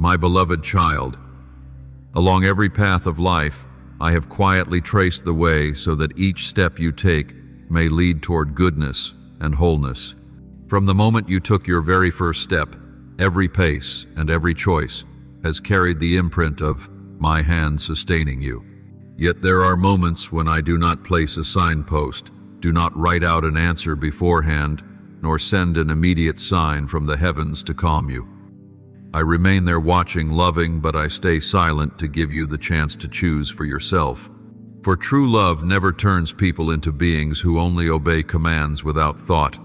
My beloved child, along every path of life, I have quietly traced the way so that each step you take may lead toward goodness and wholeness. From the moment you took your very first step, every pace and every choice has carried the imprint of my hand sustaining you. Yet there are moments when I do not place a signpost, do not write out an answer beforehand, nor send an immediate sign from the heavens to calm you. I remain there watching, loving, but I stay silent to give you the chance to choose for yourself. For true love never turns people into beings who only obey commands without thought.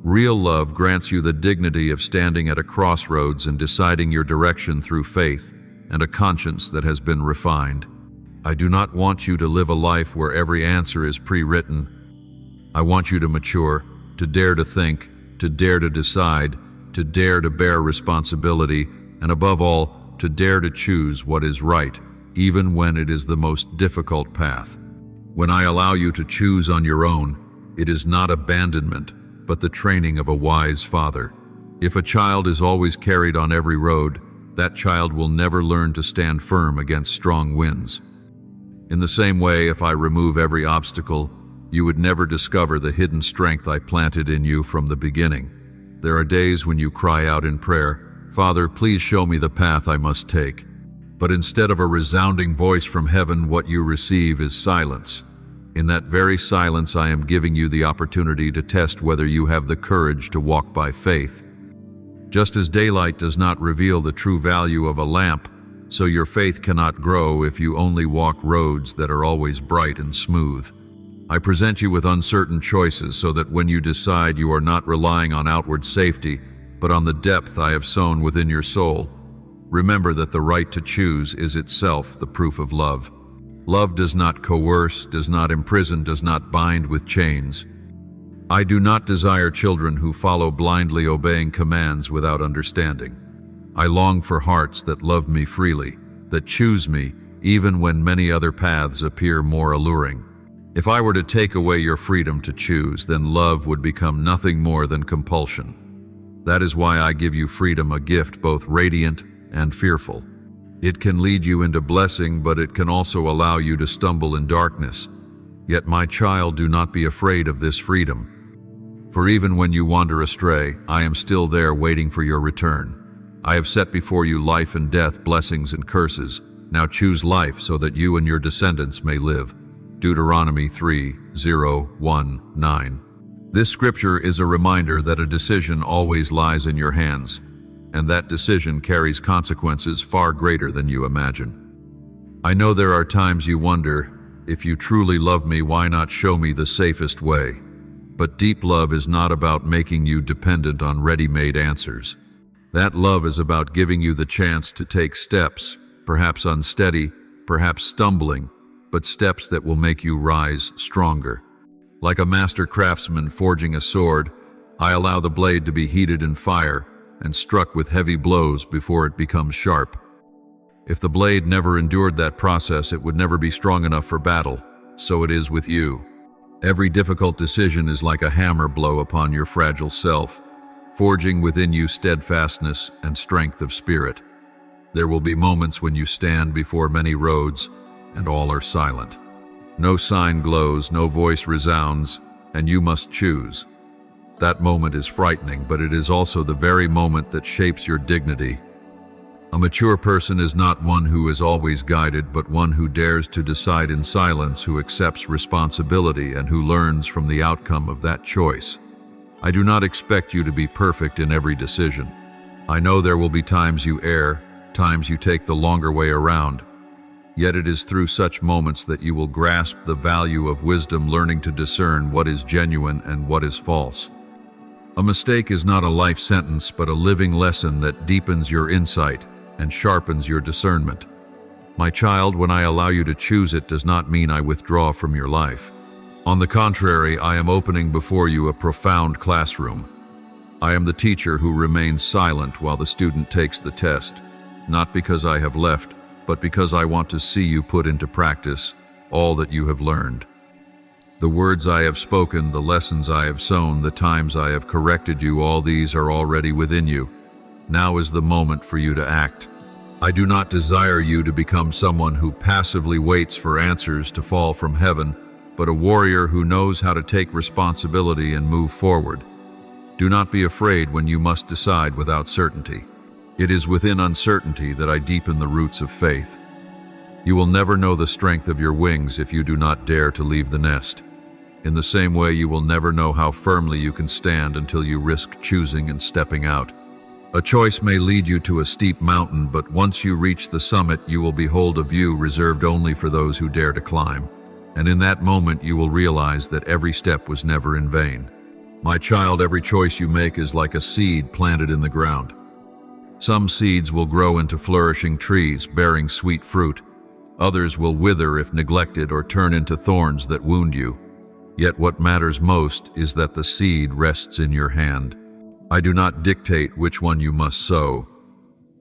Real love grants you the dignity of standing at a crossroads and deciding your direction through faith and a conscience that has been refined. I do not want you to live a life where every answer is pre-written. I want you to mature, to dare to think, to dare to decide, to dare to bear responsibility, and above all, to dare to choose what is right, even when it is the most difficult path. When I allow you to choose on your own, it is not abandonment, but the training of a wise father. If a child is always carried on every road, that child will never learn to stand firm against strong winds. In the same way, if I remove every obstacle, you would never discover the hidden strength I planted in you from the beginning. There are days when you cry out in prayer, "Father, please show me the path I must take." But instead of a resounding voice from heaven, what you receive is silence. In that very silence, I am giving you the opportunity to test whether you have the courage to walk by faith. Just as daylight does not reveal the true value of a lamp, so your faith cannot grow if you only walk roads that are always bright and smooth. I present you with uncertain choices so that when you decide, you are not relying on outward safety, but on the depth I have sown within your soul. Remember that the right to choose is itself the proof of love. Love does not coerce, does not imprison, does not bind with chains. I do not desire children who follow blindly, obeying commands without understanding. I long for hearts that love me freely, that choose me even when many other paths appear more alluring. If I were to take away your freedom to choose, then love would become nothing more than compulsion. That is why I give you freedom, a gift both radiant and fearful. It can lead you into blessing, but it can also allow you to stumble in darkness. Yet, my child, do not be afraid of this freedom. For even when you wander astray, I am still there waiting for your return. I have set before you life and death, blessings and curses. Now choose life so that you and your descendants may live. Deuteronomy 3:0-1-9. This scripture is a reminder that a decision always lies in your hands, and that decision carries consequences far greater than you imagine. I know there are times you wonder, if you truly love me, why not show me the safest way? But deep love is not about making you dependent on ready-made answers. That love is about giving you the chance to take steps, perhaps unsteady, perhaps stumbling, but steps that will make you rise stronger. Like a master craftsman forging a sword, I allow the blade to be heated in fire and struck with heavy blows before it becomes sharp. If the blade never endured that process, it would never be strong enough for battle. So it is with you. Every difficult decision is like a hammer blow upon your fragile self, forging within you steadfastness and strength of spirit. There will be moments when you stand before many roads, and all are silent. No sign glows, no voice resounds, and you must choose. That moment is frightening, but it is also the very moment that shapes your dignity. A mature person is not one who is always guided, but one who dares to decide in silence, who accepts responsibility, and who learns from the outcome of that choice. I do not expect you to be perfect in every decision. I know there will be times you err, times you take the longer way around. Yet it is through such moments that you will grasp the value of wisdom, learning to discern what is genuine and what is false. A mistake is not a life sentence, but a living lesson that deepens your insight and sharpens your discernment. My child, when I allow you to choose, it does not mean I withdraw from your life. On the contrary, I am opening before you a profound classroom. I am the teacher who remains silent while the student takes the test, not because I have left, but because I want to see you put into practice all that you have learned. The words I have spoken, the lessons I have sown, the times I have corrected you, all these are already within you. Now is the moment for you to act. I do not desire you to become someone who passively waits for answers to fall from heaven, but a warrior who knows how to take responsibility and move forward. Do not be afraid when you must decide without certainty. It is within uncertainty that I deepen the roots of faith. You will never know the strength of your wings if you do not dare to leave the nest. In the same way, you will never know how firmly you can stand until you risk choosing and stepping out. A choice may lead you to a steep mountain, but once you reach the summit, you will behold a view reserved only for those who dare to climb. And in that moment, you will realize that every step was never in vain. My child, every choice you make is like a seed planted in the ground. Some seeds will grow into flourishing trees, bearing sweet fruit. Others will wither if neglected or turn into thorns that wound you. Yet what matters most is that the seed rests in your hand. I do not dictate which one you must sow.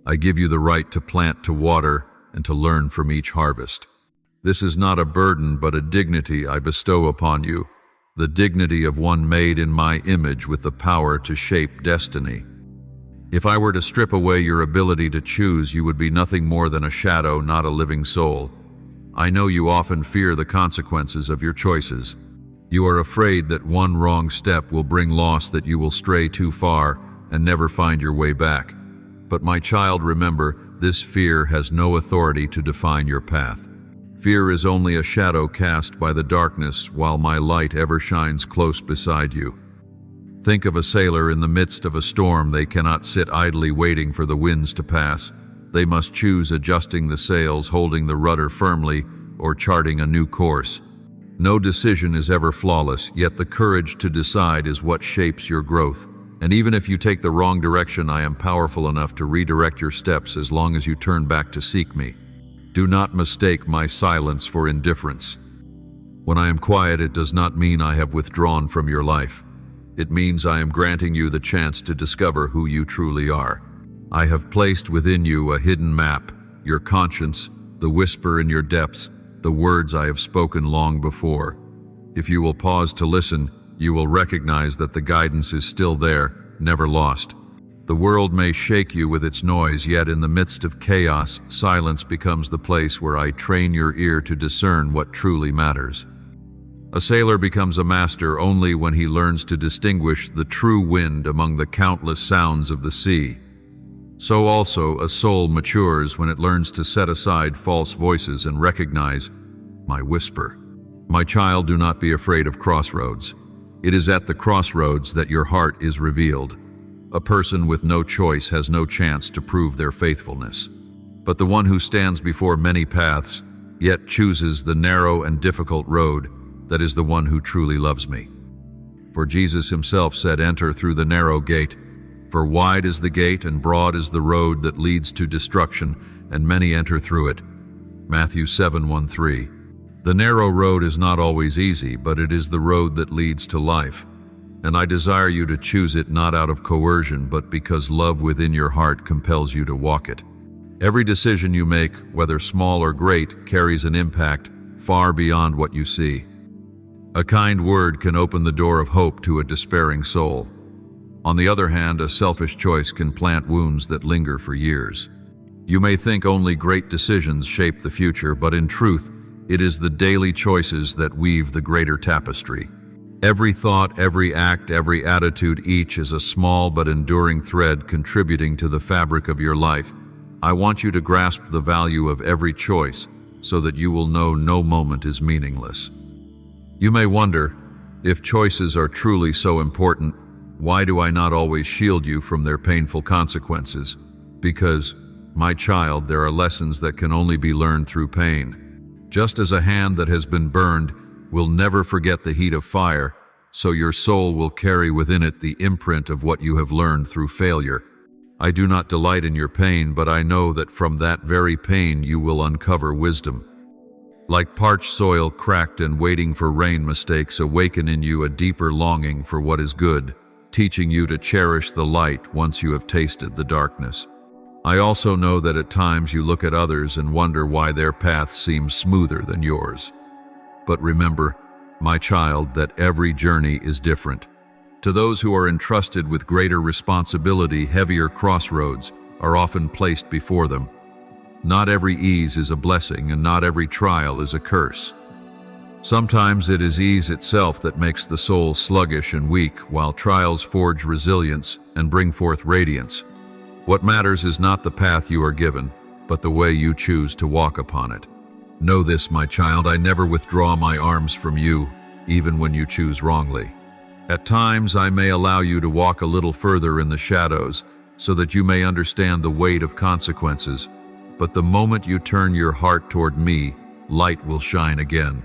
I give you the right to plant, to water, and to learn from each harvest. This is not a burden, but a dignity I bestow upon you, the dignity of one made in my image with the power to shape destiny. If I were to strip away your ability to choose, you would be nothing more than a shadow, not a living soul. I know you often fear the consequences of your choices. You are afraid that one wrong step will bring loss, that you will stray too far and never find your way back. But my child, remember, this fear has no authority to define your path. Fear is only a shadow cast by the darkness, while my light ever shines close beside you. Think of a sailor in the midst of a storm. They cannot sit idly waiting for the winds to pass. They must choose adjusting the sails, holding the rudder firmly, or charting a new course. No decision is ever flawless, yet the courage to decide is what shapes your growth. And even if you take the wrong direction, I am powerful enough to redirect your steps as long as you turn back to seek me. Do not mistake my silence for indifference. When I am quiet, it does not mean I have withdrawn from your life. It means I am granting you the chance to discover who you truly are. I have placed within you a hidden map, your conscience, the whisper in your depths, the words I have spoken long before. If you will pause to listen, you will recognize that the guidance is still there, never lost. The world may shake you with its noise, yet in the midst of chaos, silence becomes the place where I train your ear to discern what truly matters. A sailor becomes a master only when he learns to distinguish the true wind among the countless sounds of the sea. So also a soul matures when it learns to set aside false voices and recognize my whisper. My child, do not be afraid of crossroads. It is at the crossroads that your heart is revealed. A person with no choice has no chance to prove their faithfulness. But the one who stands before many paths, yet chooses the narrow and difficult road, that is the one who truly loves me. For Jesus himself said, "Enter through the narrow gate, for wide is the gate and broad is the road that leads to destruction, and many enter through it." Matthew 7:1-3. The narrow road is not always easy, but it is the road that leads to life. And I desire you to choose it not out of coercion, but because love within your heart compels you to walk it. Every decision you make, whether small or great, carries an impact far beyond what you see. A kind word can open the door of hope to a despairing soul. On the other hand, a selfish choice can plant wounds that linger for years. You may think only great decisions shape the future, but in truth, it is the daily choices that weave the greater tapestry. Every thought, every act, every attitude, each is a small but enduring thread contributing to the fabric of your life. I want you to grasp the value of every choice so that you will know no moment is meaningless. You may wonder, if choices are truly so important, why do I not always shield you from their painful consequences? Because, my child, there are lessons that can only be learned through pain. Just as a hand that has been burned will never forget the heat of fire, so your soul will carry within it the imprint of what you have learned through failure. I do not delight in your pain, but I know that from that very pain you will uncover wisdom. Like parched soil, cracked and waiting for rain, mistakes awaken in you a deeper longing for what is good, teaching you to cherish the light once you have tasted the darkness. I also know that at times you look at others and wonder why their path seems smoother than yours. But remember, my child, that every journey is different. To those who are entrusted with greater responsibility, heavier crossroads are often placed before them. Not every ease is a blessing, and not every trial is a curse. Sometimes it is ease itself that makes the soul sluggish and weak, while trials forge resilience and bring forth radiance. What matters is not the path you are given, but the way you choose to walk upon it. Know this, my child, I never withdraw my arms from you, even when you choose wrongly. At times I may allow you to walk a little further in the shadows, so that you may understand the weight of consequences. But the moment you turn your heart toward me, light will shine again.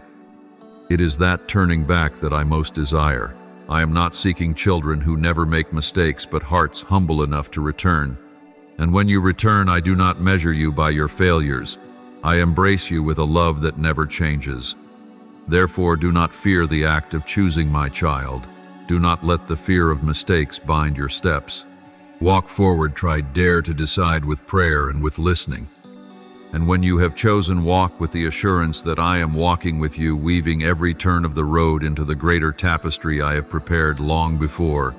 It is that turning back that I most desire. I am not seeking children who never make mistakes, but hearts humble enough to return. And when you return, I do not measure you by your failures. I embrace you with a love that never changes. Therefore, do not fear the act of choosing, my child. Do not let the fear of mistakes bind your steps. Walk forward, dare to decide with prayer and with listening. And when you have chosen, walk with the assurance that I am walking with you, weaving every turn of the road into the greater tapestry I have prepared long before.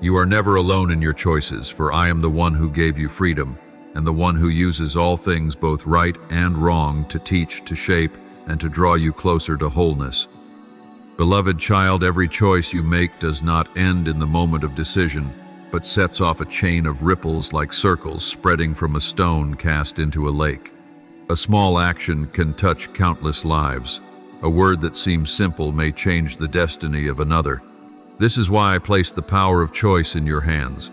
You are never alone in your choices, for I am the one who gave you freedom, and the one who uses all things, both right and wrong, to teach, to shape, and to draw you closer to wholeness. Beloved child, every choice you make does not end in the moment of decision, but sets off a chain of ripples like circles spreading from a stone cast into a lake. A small action can touch countless lives. A word that seems simple may change the destiny of another. This is why I place the power of choice in your hands,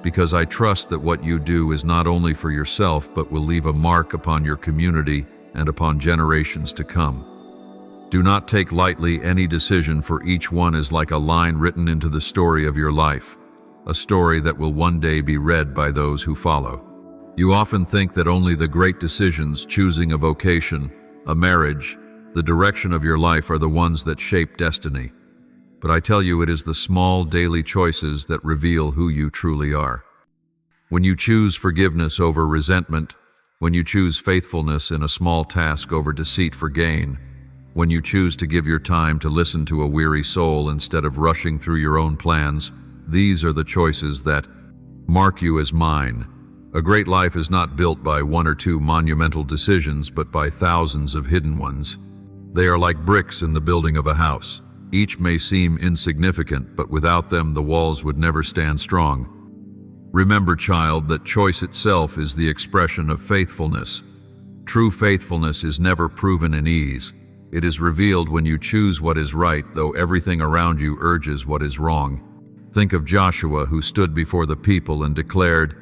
because I trust that what you do is not only for yourself, but will leave a mark upon your community and upon generations to come. Do not take lightly any decision, for each one is like a line written into the story of your life, a story that will one day be read by those who follow. You often think that only the great decisions, choosing a vocation, a marriage, the direction of your life, are the ones that shape destiny. But I tell you, it is the small daily choices that reveal who you truly are. When you choose forgiveness over resentment, when you choose faithfulness in a small task over deceit for gain, when you choose to give your time to listen to a weary soul instead of rushing through your own plans, these are the choices that mark you as mine. A great life is not built by one or two monumental decisions, but by thousands of hidden ones. They are like bricks in the building of a house. Each may seem insignificant, but without them the walls would never stand strong. Remember, child, that choice itself is the expression of faithfulness. True faithfulness is never proven in ease. It is revealed when you choose what is right, though everything around you urges what is wrong. Think of Joshua, who stood before the people and declared,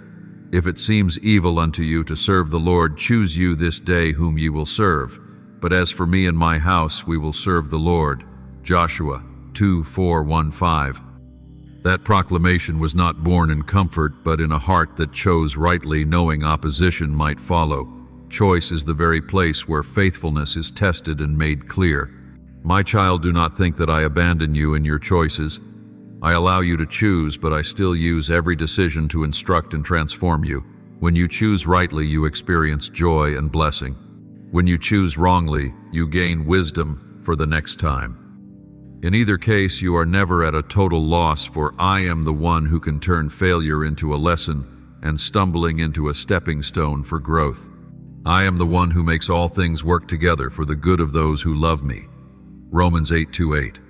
"If it seems evil unto you to serve the Lord, choose you this day whom ye will serve. But as for me and my house, we will serve the Lord." Joshua 2:4-1-5. That proclamation was not born in comfort, but in a heart that chose rightly, knowing opposition might follow. Choice is the very place where faithfulness is tested and made clear. My child, do not think that I abandon you in your choices. I allow you to choose, but I still use every decision to instruct and transform you. When you choose rightly, you experience joy and blessing. When you choose wrongly, you gain wisdom for the next time. In either case, you are never at a total loss, for I am the one who can turn failure into a lesson and stumbling into a stepping stone for growth. I am the one who makes all things work together for the good of those who love me. Romans 8:2-8.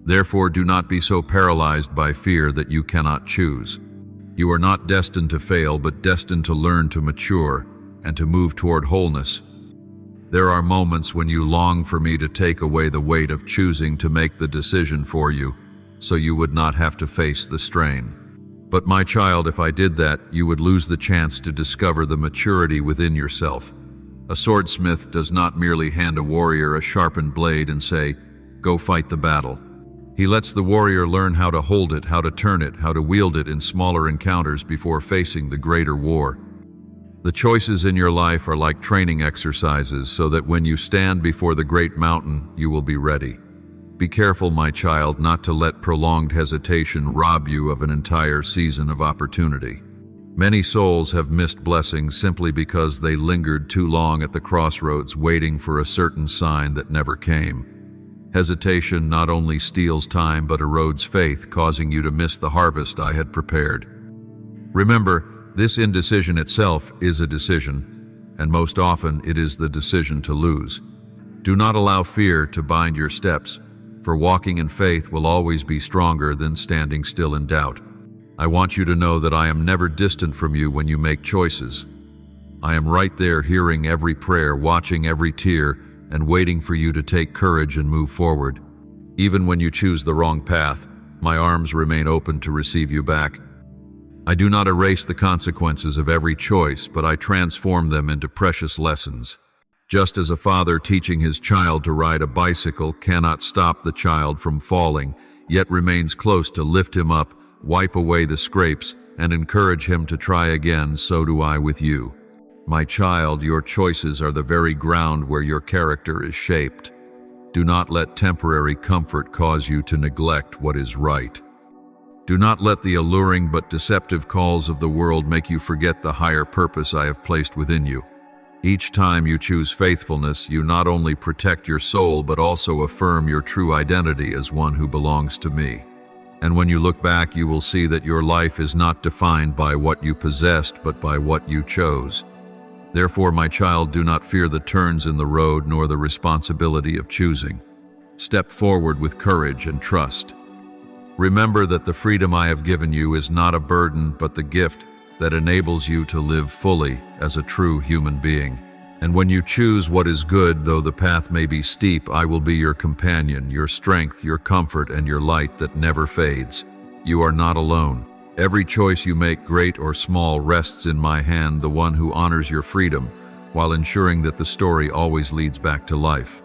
Therefore, do not be so paralyzed by fear that you cannot choose. You are not destined to fail, but destined to learn, to mature, and to move toward wholeness. There are moments when you long for me to take away the weight of choosing, to make the decision for you, so you would not have to face the strain. But my child, if I did that, you would lose the chance to discover the maturity within yourself. A swordsmith does not merely hand a warrior a sharpened blade and say, "Go fight the battle." He lets the warrior learn how to hold it, how to turn it, how to wield it in smaller encounters before facing the greater war. The choices in your life are like training exercises, so that when you stand before the great mountain, you will be ready. Be careful, my child, not to let prolonged hesitation rob you of an entire season of opportunity. Many souls have missed blessings simply because they lingered too long at the crossroads, waiting for a certain sign that never came. Hesitation not only steals time but erodes faith, causing you to miss the harvest I had prepared. Remember, this indecision itself is a decision, and most often it is the decision to lose. Do not allow fear to bind your steps, for walking in faith will always be stronger than standing still in doubt. I want you to know that I am never distant from you when you make choices. I am right there, hearing every prayer, watching every tear, and waiting for you to take courage and move forward. Even when you choose the wrong path, my arms remain open to receive you back. I do not erase the consequences of every choice, but I transform them into precious lessons. Just as a father teaching his child to ride a bicycle cannot stop the child from falling, yet remains close to lift him up, wipe away the scrapes, and encourage him to try again, so do I with you. My child, your choices are the very ground where your character is shaped. Do not let temporary comfort cause you to neglect what is right. Do not let the alluring but deceptive calls of the world make you forget the higher purpose I have placed within you. Each time you choose faithfulness, you not only protect your soul but also affirm your true identity as one who belongs to me. And when you look back, you will see that your life is not defined by what you possessed but by what you chose. Therefore, my child, do not fear the turns in the road nor the responsibility of choosing. Step forward with courage and trust. Remember that the freedom I have given you is not a burden but the gift that enables you to live fully as a true human being. And when you choose what is good, though the path may be steep, I will be your companion, your strength, your comfort, and your light that never fades. You are not alone. Every choice you make, great or small, rests in my hand, the one who honors your freedom, while ensuring that the story always leads back to life.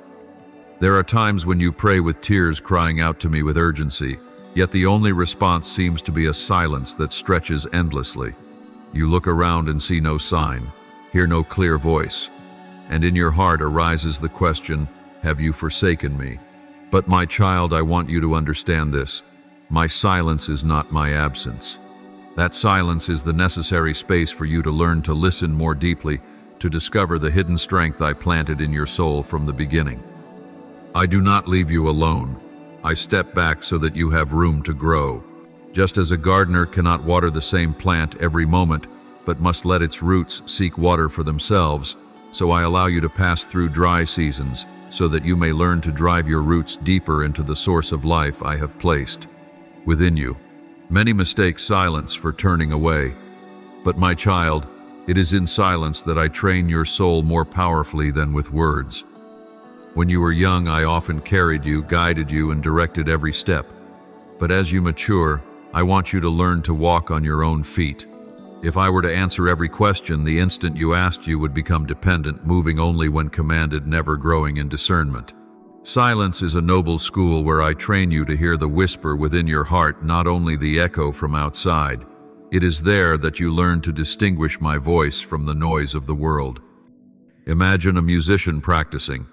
There are times when you pray with tears, crying out to me with urgency, yet the only response seems to be a silence that stretches endlessly. You look around and see no sign, hear no clear voice, and in your heart arises the question, have you forsaken me? But my child, I want you to understand this. My silence is not my absence. That silence is the necessary space for you to learn to listen more deeply, to discover the hidden strength I planted in your soul from the beginning. I do not leave you alone. I step back so that you have room to grow. Just as a gardener cannot water the same plant every moment, but must let its roots seek water for themselves, so I allow you to pass through dry seasons, so that you may learn to drive your roots deeper into the source of life I have placed within you. Many mistake silence for turning away, but my child, it is in silence that I train your soul more powerfully than with words. When you were young, I often carried you, guided you, and directed every step. But as you mature, I want you to learn to walk on your own feet. If I were to answer every question the instant you asked, you would become dependent, moving only when commanded, never growing in discernment. Silence is a noble school where I train you to hear the whisper within your heart, not only the echo from outside. It is there that you learn to distinguish my voice from the noise of the world. Imagine a musician practicing.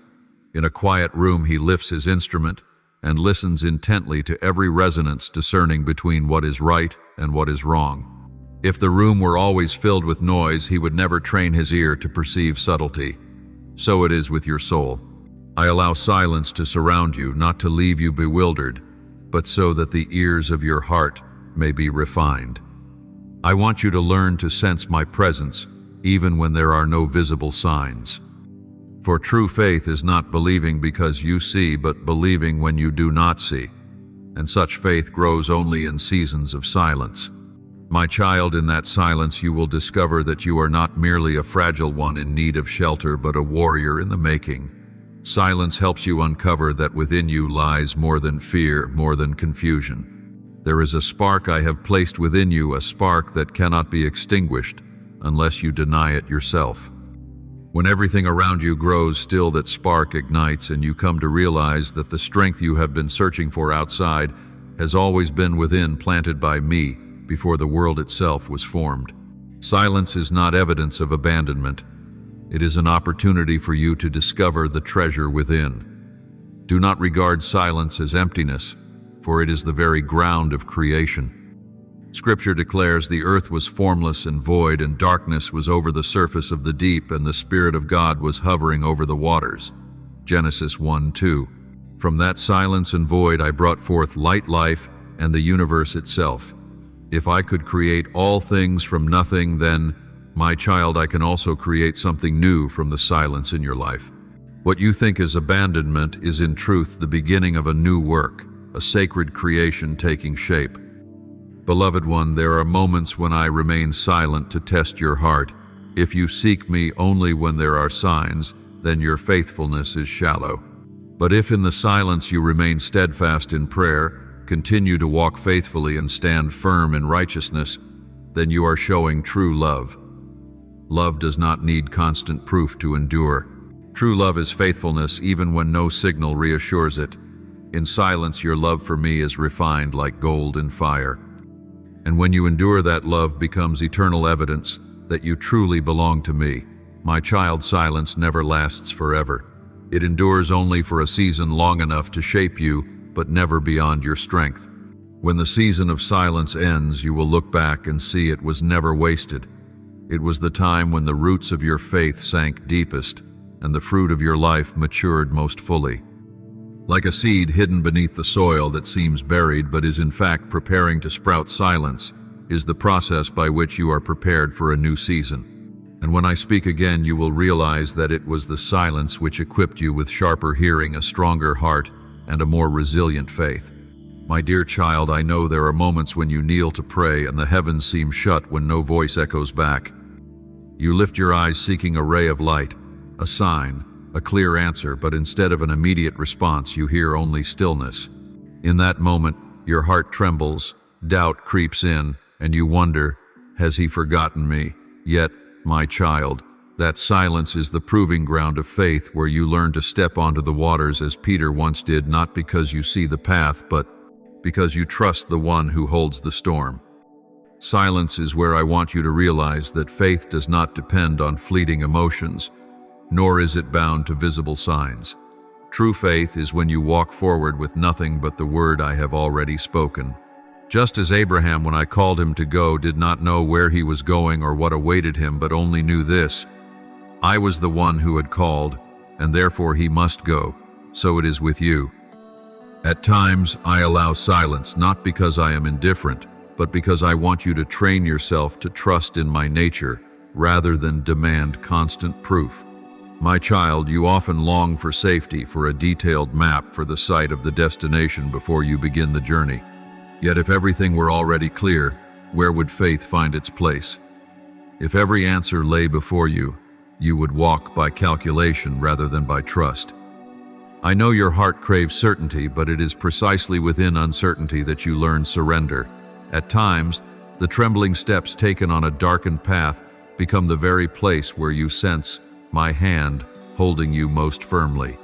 In a quiet room, he lifts his instrument and listens intently to every resonance, discerning between what is right and what is wrong. If the room were always filled with noise, he would never train his ear to perceive subtlety. So it is with your soul. I allow silence to surround you, not to leave you bewildered, but so that the ears of your heart may be refined. I want you to learn to sense my presence, even when there are no visible signs. For true faith is not believing because you see, but believing when you do not see. And such faith grows only in seasons of silence. My child, in that silence you will discover that you are not merely a fragile one in need of shelter, but a warrior in the making. Silence helps you uncover that within you lies more than fear, more than confusion. There is a spark I have placed within you, a spark that cannot be extinguished unless you deny it yourself. When everything around you grows still, that spark ignites, and you come to realize that the strength you have been searching for outside has always been within, planted by me before the world itself was formed. Silence is not evidence of abandonment. It is an opportunity for you to discover the treasure within. Do not regard silence as emptiness, for it is the very ground of creation. Scripture declares the earth was formless and void, and darkness was over the surface of the deep, and the Spirit of God was hovering over the waters. Genesis 1:2. From that silence and void I brought forth light, life, and the universe itself. If I could create all things from nothing, then My child, I can also create something new from the silence in your life. What you think is abandonment is in truth the beginning of a new work, a sacred creation taking shape. Beloved one, there are moments when I remain silent to test your heart. If you seek me only when there are signs, then your faithfulness is shallow. But if in the silence you remain steadfast in prayer, continue to walk faithfully and stand firm in righteousness, then you are showing true love. Love does not need constant proof to endure. True love is faithfulness even when no signal reassures it. In silence, your love for me is refined like gold in fire. And when you endure, that love becomes eternal evidence that you truly belong to me. My child, silence never lasts forever. It endures only for a season long enough to shape you, but never beyond your strength. When the season of silence ends, you will look back and see it was never wasted. It was the time when the roots of your faith sank deepest and the fruit of your life matured most fully. Like a seed hidden beneath the soil that seems buried but is in fact preparing to sprout, silence is the process by which you are prepared for a new season. And when I speak again, you will realize that it was the silence which equipped you with sharper hearing, a stronger heart, and a more resilient faith. My dear child, I know there are moments when you kneel to pray and the heavens seem shut when no voice echoes back. You lift your eyes seeking a ray of light, a sign, a clear answer, but instead of an immediate response, you hear only stillness. In that moment, your heart trembles, doubt creeps in, and you wonder, has he forgotten me? Yet, my child, that silence is the proving ground of faith where you learn to step onto the waters as Peter once did, not because you see the path, but because you trust the one who holds the storm. Silence is where I want you to realize that faith does not depend on fleeting emotions, nor is it bound to visible signs. True faith is when you walk forward with nothing but the word I have already spoken. Just as Abraham, when I called him to go, did not know where he was going or what awaited him, but only knew this: I was the one who had called, and therefore he must go. So it is with you. At times, I allow silence, not because I am indifferent, but because I want you to train yourself to trust in my nature, rather than demand constant proof. My child, you often long for safety, for a detailed map, for the sight of the destination before you begin the journey. Yet if everything were already clear, where would faith find its place? If every answer lay before you, you would walk by calculation rather than by trust. I know your heart craves certainty, but it is precisely within uncertainty that you learn surrender. At times, the trembling steps taken on a darkened path become the very place where you sense my hand holding you most firmly.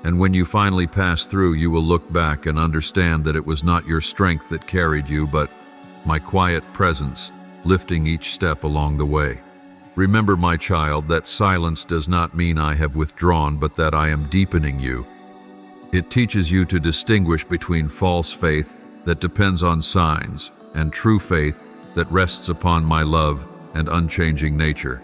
And when you finally pass through, you will look back and understand that it was not your strength that carried you, but my quiet presence lifting each step along the way. Remember, my child, that silence does not mean I have withdrawn, but that I am deepening you. It teaches you to distinguish between false faith that depends on signs and true faith that rests upon my love and unchanging nature.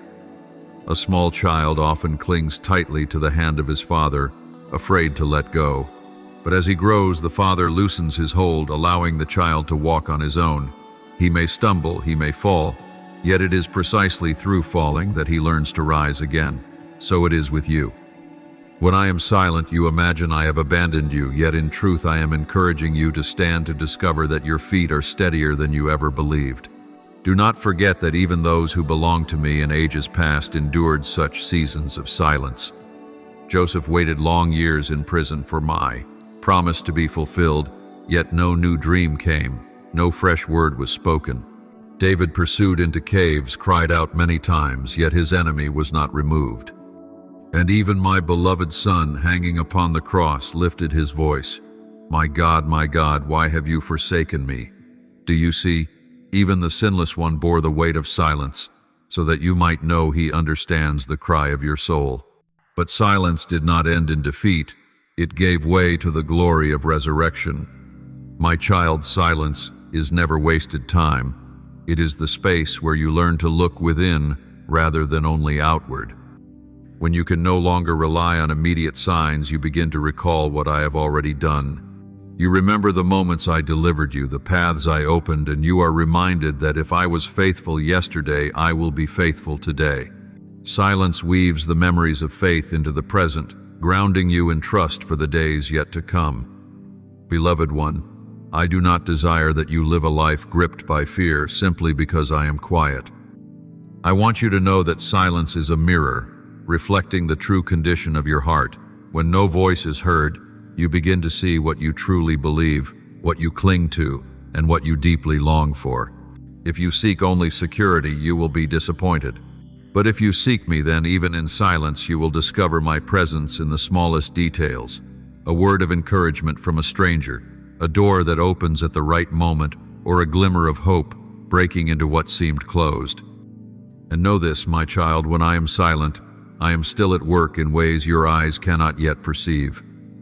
A small child often clings tightly to the hand of his father, afraid to let go. But as he grows, the father loosens his hold, allowing the child to walk on his own. He may stumble, he may fall, yet it is precisely through falling that he learns to rise again. So it is with you. When I am silent, you imagine I have abandoned you, yet in truth I am encouraging you to stand to discover that your feet are steadier than you ever believed. Do not forget that even those who belong to me in ages past endured such seasons of silence. Joseph waited long years in prison for my promise to be fulfilled, yet no new dream came, no fresh word was spoken. David pursued into caves, cried out many times, yet his enemy was not removed. And even my beloved Son, hanging upon the cross, lifted his voice, my God, why have you forsaken me?" Do you see? Even the sinless one bore the weight of silence, so that you might know he understands the cry of your soul. But silence did not end in defeat. It gave way to the glory of resurrection. My child, silence is never wasted time. It is the space where you learn to look within rather than only outward. When you can no longer rely on immediate signs, you begin to recall what I have already done. You remember the moments I delivered you, the paths I opened, and you are reminded that if I was faithful yesterday, I will be faithful today. Silence weaves the memories of faith into the present, grounding you in trust for the days yet to come. Beloved one, I do not desire that you live a life gripped by fear simply because I am quiet. I want you to know that silence is a mirror, reflecting the true condition of your heart. When no voice is heard, you begin to see what you truly believe, what you cling to, and what you deeply long for. If you seek only security, you will be disappointed. But if you seek me, then even in silence you will discover my presence in the smallest details. A word of encouragement from a stranger, a door that opens at the right moment, or a glimmer of hope breaking into what seemed closed. And know this, my child, when I am silent, I am still at work in ways your eyes cannot yet perceive.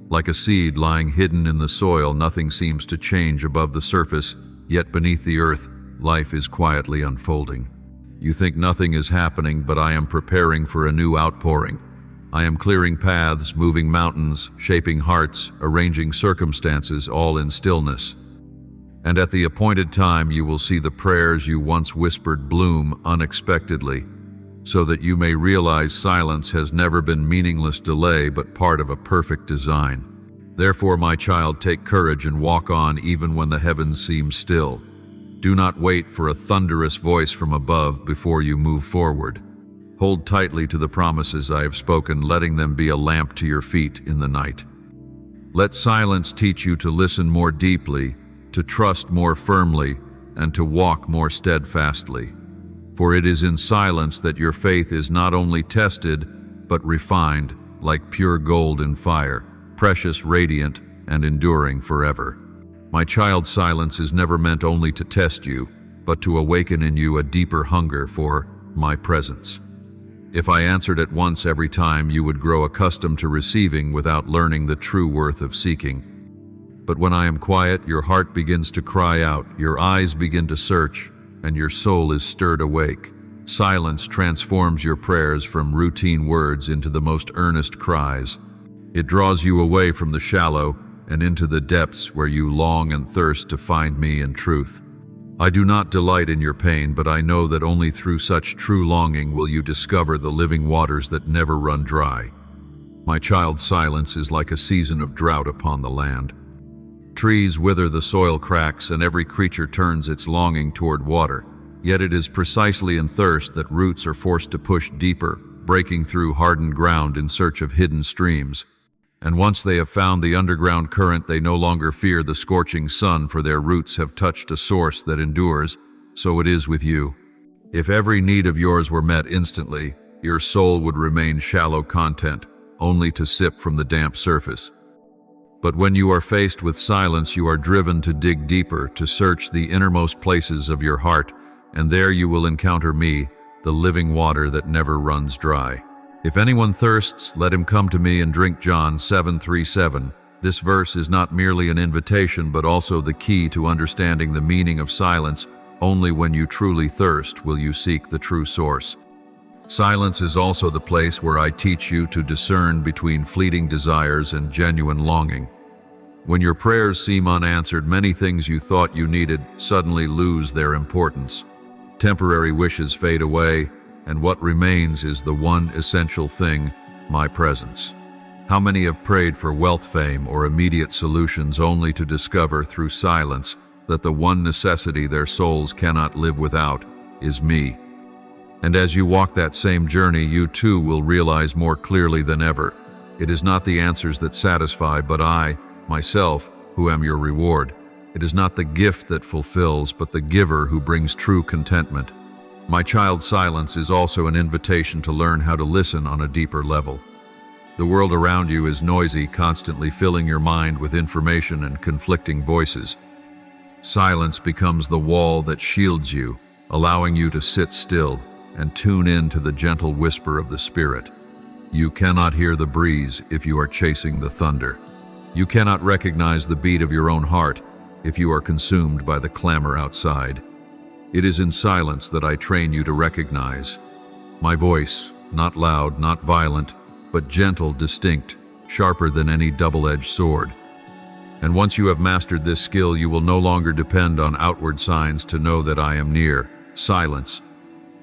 Like a seed lying hidden in the soil, nothing seems to change above the surface, yet beneath the earth, life is quietly unfolding. You think nothing is happening, but I am preparing for a new outpouring. I am clearing paths, moving mountains, shaping hearts, arranging circumstances, all in stillness. And at the appointed time you will see the prayers you once whispered bloom unexpectedly, so that you may realize silence has never been meaningless delay but part of a perfect design. Therefore, my child, take courage and walk on even when the heavens seem still. Do not wait for a thunderous voice from above before you move forward. Hold tightly to the promises I have spoken, letting them be a lamp to your feet in the night. Let silence teach you to listen more deeply, to trust more firmly, and to walk more steadfastly. For it is in silence that your faith is not only tested, but refined, like pure gold in fire, precious, radiant, and enduring forever. My child, silence is never meant only to test you, but to awaken in you a deeper hunger for my presence. If I answered at once every time, you would grow accustomed to receiving without learning the true worth of seeking. But when I am quiet, your heart begins to cry out, your eyes begin to search, and your soul is stirred awake. Silence transforms your prayers from routine words into the most earnest cries. It draws you away from the shallow and into the depths where you long and thirst to find me in truth. I do not delight in your pain, but I know that only through such true longing will you discover the living waters that never run dry. My child, silence is like a season of drought upon the land. Trees wither, the soil cracks, and every creature turns its longing toward water. Yet it is precisely in thirst that roots are forced to push deeper, breaking through hardened ground in search of hidden streams. And once they have found the underground current, they no longer fear the scorching sun, for their roots have touched a source that endures. So it is with you. If every need of yours were met instantly, your soul would remain shallow content, only to sip from the damp surface. But when you are faced with silence, you are driven to dig deeper, to search the innermost places of your heart, and there you will encounter me, the living water that never runs dry. If anyone thirsts, let him come to me and drink. John 7:37. This verse is not merely an invitation, but also the key to understanding the meaning of silence. Only when you truly thirst will you seek the true source. Silence is also the place where I teach you to discern between fleeting desires and genuine longing. When your prayers seem unanswered, many things you thought you needed suddenly lose their importance. Temporary wishes fade away, and what remains is the one essential thing, my presence. How many have prayed for wealth, fame, or immediate solutions only to discover through silence that the one necessity their souls cannot live without is me? And as you walk that same journey, you too will realize more clearly than ever, it is not the answers that satisfy, but I, myself, who am your reward. It is not the gift that fulfills, but the giver who brings true contentment. My child, silence is also an invitation to learn how to listen on a deeper level. The world around you is noisy, constantly filling your mind with information and conflicting voices. Silence becomes the wall that shields you, allowing you to sit still and tune in to the gentle whisper of the Spirit. You cannot hear the breeze if you are chasing the thunder. You cannot recognize the beat of your own heart if you are consumed by the clamor outside. It is in silence that I train you to recognize my voice, not loud, not violent, but gentle, distinct, sharper than any double-edged sword. And once you have mastered this skill, you will no longer depend on outward signs to know that I am near. Silence,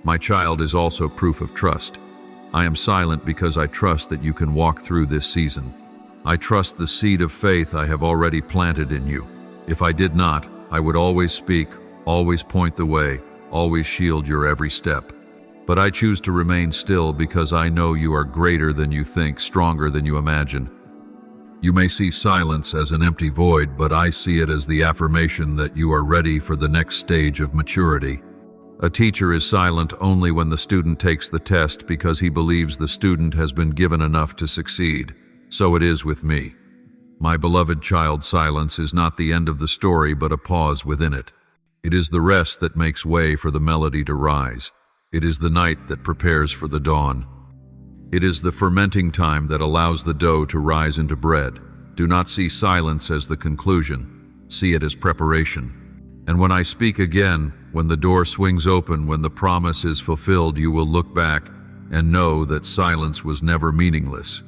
my child, is also proof of trust. I am silent because I trust that you can walk through this season. I trust the seed of faith I have already planted in you. If I did not, I would always speak, always point the way, always shield your every step. But I choose to remain still because I know you are greater than you think, stronger than you imagine. You may see silence as an empty void, but I see it as the affirmation that you are ready for the next stage of maturity. A teacher is silent only when the student takes the test because he believes the student has been given enough to succeed. So it is with me. My beloved child, silence is not the end of the story, but a pause within it. It is the rest that makes way for the melody to rise. It is the night that prepares for the dawn. It is the fermenting time that allows the dough to rise into bread. Do not see silence as the conclusion. See it as preparation. And when I speak again, when the door swings open, when the promise is fulfilled, you will look back and know that silence was never meaningless.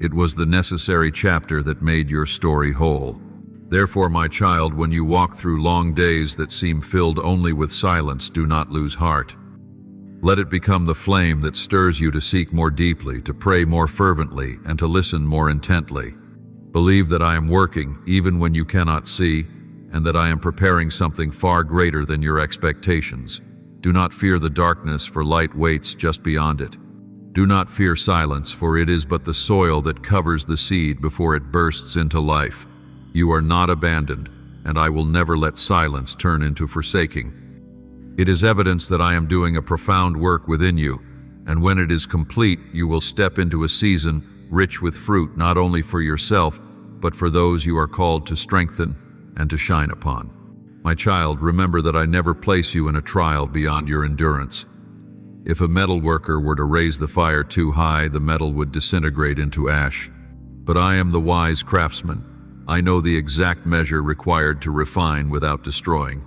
It was the necessary chapter that made your story whole. Therefore, my child, when you walk through long days that seem filled only with silence, do not lose heart. Let it become the flame that stirs you to seek more deeply, to pray more fervently, and to listen more intently. Believe that I am working even when you cannot see, and that I am preparing something far greater than your expectations. Do not fear the darkness, for light waits just beyond it. Do not fear silence, for it is but the soil that covers the seed before it bursts into life. You are not abandoned, and I will never let silence turn into forsaking. It is evidence that I am doing a profound work within you, and when it is complete, you will step into a season rich with fruit, not only for yourself, but for those you are called to strengthen and to shine upon. My child, remember that I never place you in a trial beyond your endurance. If a metal worker were to raise the fire too high, the metal would disintegrate into ash. But I am the wise craftsman. I know the exact measure required to refine without destroying.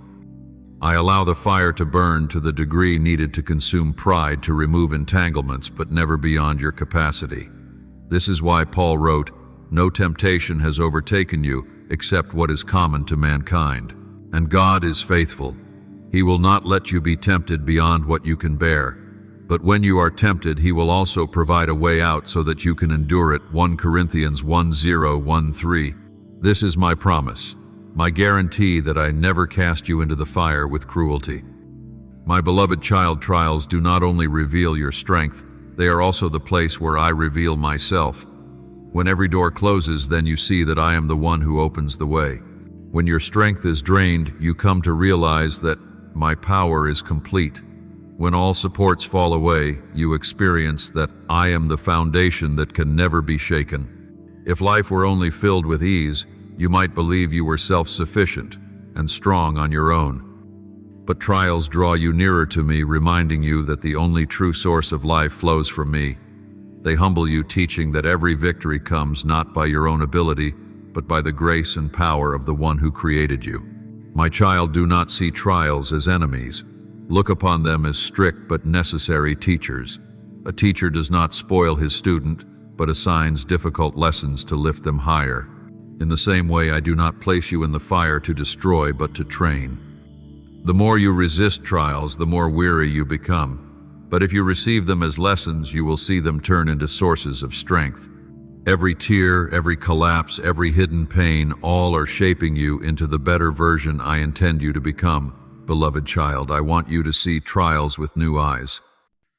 I allow the fire to burn to the degree needed to consume pride, to remove entanglements, but never beyond your capacity. This is why Paul wrote, "No temptation has overtaken you except what is common to mankind. And God is faithful. He will not let you be tempted beyond what you can bear. But when you are tempted, He will also provide a way out so that you can endure it." 1 Corinthians 10:13. This is my promise, my guarantee that I never cast you into the fire with cruelty. My beloved child, trials do not only reveal your strength, they are also the place where I reveal myself. When every door closes, then you see that I am the one who opens the way. When your strength is drained, you come to realize that my power is complete. When all supports fall away, you experience that I am the foundation that can never be shaken. If life were only filled with ease, you might believe you were self-sufficient and strong on your own. But trials draw you nearer to me, reminding you that the only true source of life flows from me. They humble you, teaching that every victory comes not by your own ability, but by the grace and power of the one who created you. My child, do not see trials as enemies. Look upon them as strict but necessary teachers. A teacher does not spoil his student, but assigns difficult lessons to lift them higher. In the same way, I do not place you in the fire to destroy, but to train. The more you resist trials, the more weary you become. But if you receive them as lessons, you will see them turn into sources of strength. Every tear, every collapse, every hidden pain, all are shaping you into the better version I intend you to become. Beloved child, I want you to see trials with new eyes.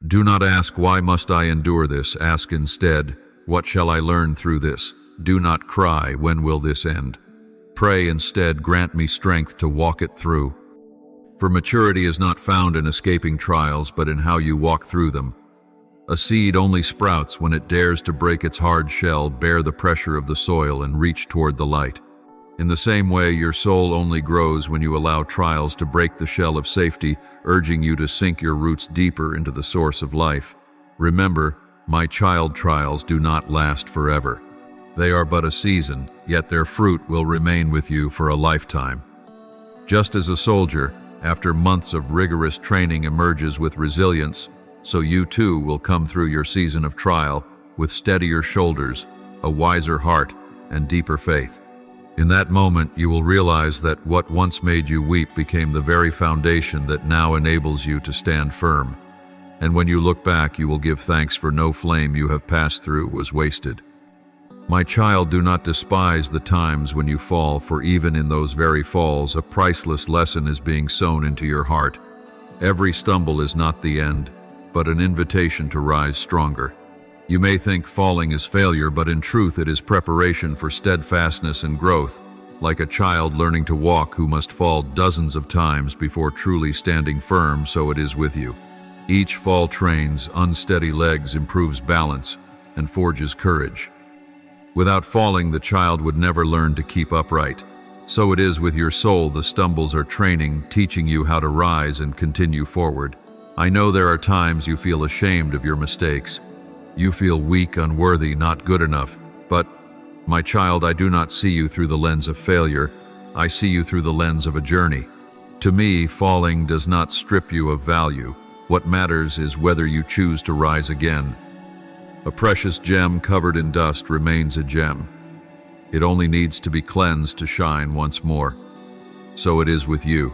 Do not ask, "Why must I endure this?" Ask instead, "What shall I learn through this?" Do not cry, "When will this end?" Pray instead, "Grant me strength to walk it through." For maturity is not found in escaping trials, but in how you walk through them. A seed only sprouts when it dares to break its hard shell, bear the pressure of the soil, and reach toward the light. In the same way, your soul only grows when you allow trials to break the shell of safety, urging you to sink your roots deeper into the source of life. Remember, my child, trials do not last forever. They are but a season, yet their fruit will remain with you for a lifetime. Just as a soldier, after months of rigorous training, emerges with resilience, so you too will come through your season of trial with steadier shoulders, a wiser heart, and deeper faith. In that moment, you will realize that what once made you weep became the very foundation that now enables you to stand firm. And when you look back, you will give thanks, for no flame you have passed through was wasted. My child, do not despise the times when you fall, for even in those very falls, a priceless lesson is being sown into your heart. Every stumble is not the end, but an invitation to rise stronger. You may think falling is failure, but in truth it is preparation for steadfastness and growth, like a child learning to walk who must fall dozens of times before truly standing firm. So it is with you. Each fall trains unsteady legs, improves balance, and forges courage. Without falling, the child would never learn to keep upright. So it is with your soul. The stumbles are training, teaching you how to rise and continue forward. I know there are times you feel ashamed of your mistakes. You feel weak, unworthy, not good enough. But, my child, I do not see you through the lens of failure. I see you through the lens of a journey. To me, falling does not strip you of value. What matters is whether you choose to rise again. A precious gem covered in dust remains a gem. It only needs to be cleansed to shine once more. So it is with you.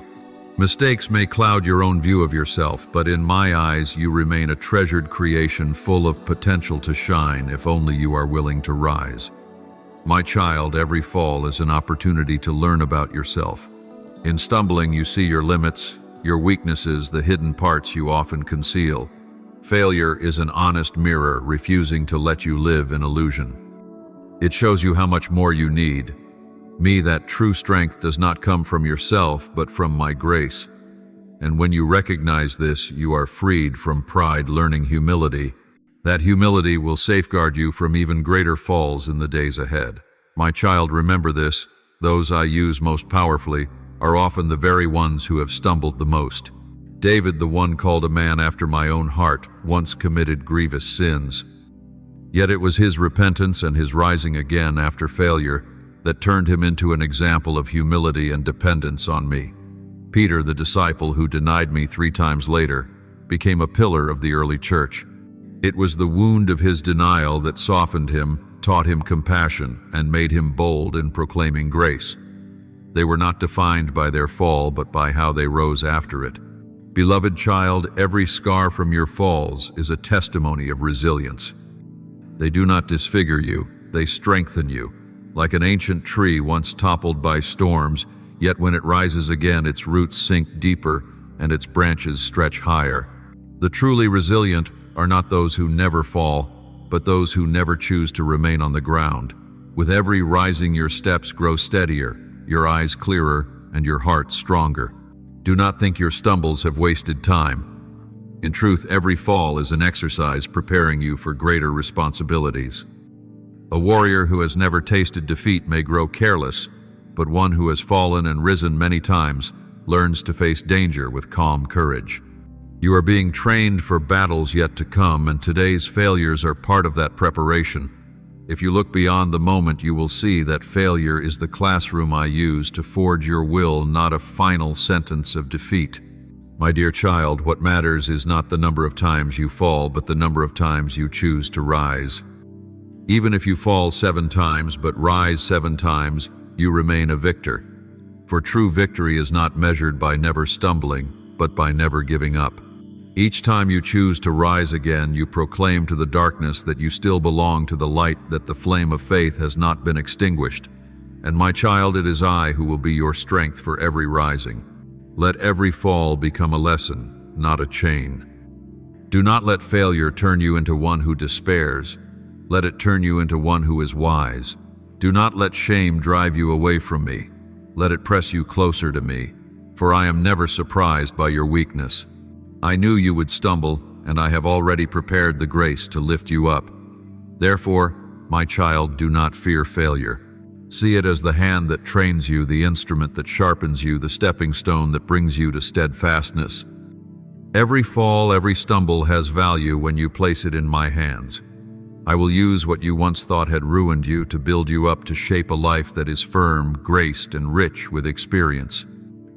Mistakes may cloud your own view of yourself, but in my eyes you remain a treasured creation full of potential to shine if only you are willing to rise. My child, every fall is an opportunity to learn about yourself. In stumbling, you see your limits, your weaknesses, the hidden parts you often conceal. Failure is an honest mirror, refusing to let you live in illusion. It shows you how much more you need. Me, that true strength does not come from yourself, but from my grace. And when you recognize this, you are freed from pride, learning humility. That humility will safeguard you from even greater falls in the days ahead. My child, remember this: those I use most powerfully are often the very ones who have stumbled the most. David, the one called a man after my own heart, once committed grievous sins. Yet it was his repentance and his rising again after failure that turned him into an example of humility and dependence on me. Peter, the disciple who denied me 3 times later, became a pillar of the early church. It was the wound of his denial that softened him, taught him compassion, and made him bold in proclaiming grace. They were not defined by their fall, but by how they rose after it. Beloved child, every scar from your falls is a testimony of resilience. They do not disfigure you, they strengthen you. Like an ancient tree once toppled by storms, yet when it rises again, its roots sink deeper and its branches stretch higher. The truly resilient are not those who never fall, but those who never choose to remain on the ground. With every rising, your steps grow steadier, your eyes clearer, and your heart stronger. Do not think your stumbles have wasted time. In truth, every fall is an exercise preparing you for greater responsibilities. A warrior who has never tasted defeat may grow careless, but one who has fallen and risen many times learns to face danger with calm courage. You are being trained for battles yet to come, and today's failures are part of that preparation. If you look beyond the moment, you will see that failure is the classroom I use to forge your will, not a final sentence of defeat. My dear child, what matters is not the number of times you fall, but the number of times you choose to rise. Even if you fall 7 times but rise 7 times, you remain a victor. For true victory is not measured by never stumbling, but by never giving up. Each time you choose to rise again, you proclaim to the darkness that you still belong to the light, that the flame of faith has not been extinguished. And my child, it is I who will be your strength for every rising. Let every fall become a lesson, not a chain. Do not let failure turn you into one who despairs. Let it turn you into one who is wise. Do not let shame drive you away from me. Let it press you closer to me, for I am never surprised by your weakness. I knew you would stumble, and I have already prepared the grace to lift you up. Therefore, my child, do not fear failure. See it as the hand that trains you, the instrument that sharpens you, the stepping stone that brings you to steadfastness. Every fall, every stumble has value when you place it in my hands. I will use what you once thought had ruined you to build you up, to shape a life that is firm, graced, and rich with experience.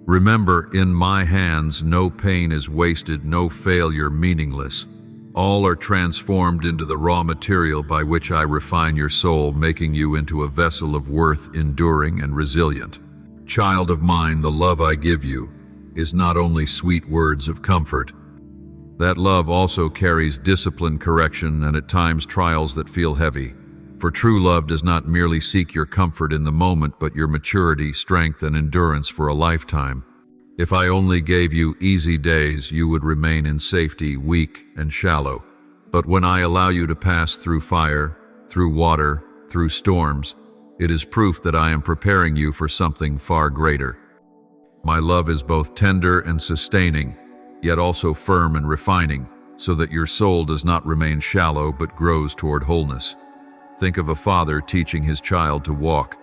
Remember, in my hands, no pain is wasted, no failure meaningless. All are transformed into the raw material by which I refine your soul, making you into a vessel of worth, enduring and resilient. Child of mine, the love I give you is not only sweet words of comfort. That love also carries discipline, correction, and at times trials that feel heavy. For true love does not merely seek your comfort in the moment, but your maturity, strength, and endurance for a lifetime. If I only gave you easy days, you would remain in safety, weak and shallow. But when I allow you to pass through fire, through water, through storms, it is proof that I am preparing you for something far greater. My love is both tender and sustaining, yet also firm and refining, so that your soul does not remain shallow but grows toward wholeness. Think of a father teaching his child to walk.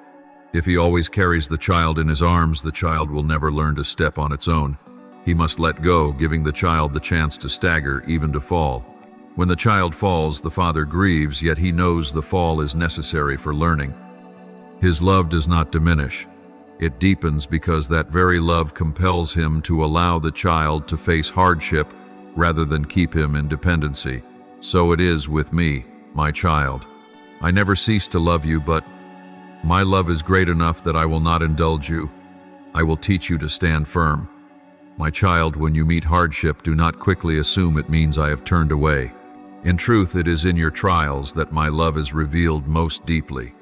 If he always carries the child in his arms, the child will never learn to step on its own. He must let go, giving the child the chance to stagger, even to fall. When the child falls, the father grieves, yet he knows the fall is necessary for learning. His love does not diminish. It deepens because that very love compels him to allow the child to face hardship rather than keep him in dependency. So it is with me, my child. I never cease to love you, but my love is great enough that I will not indulge you. I will teach you to stand firm. My child, when you meet hardship, do not quickly assume it means I have turned away. In truth, it is in your trials that my love is revealed most deeply.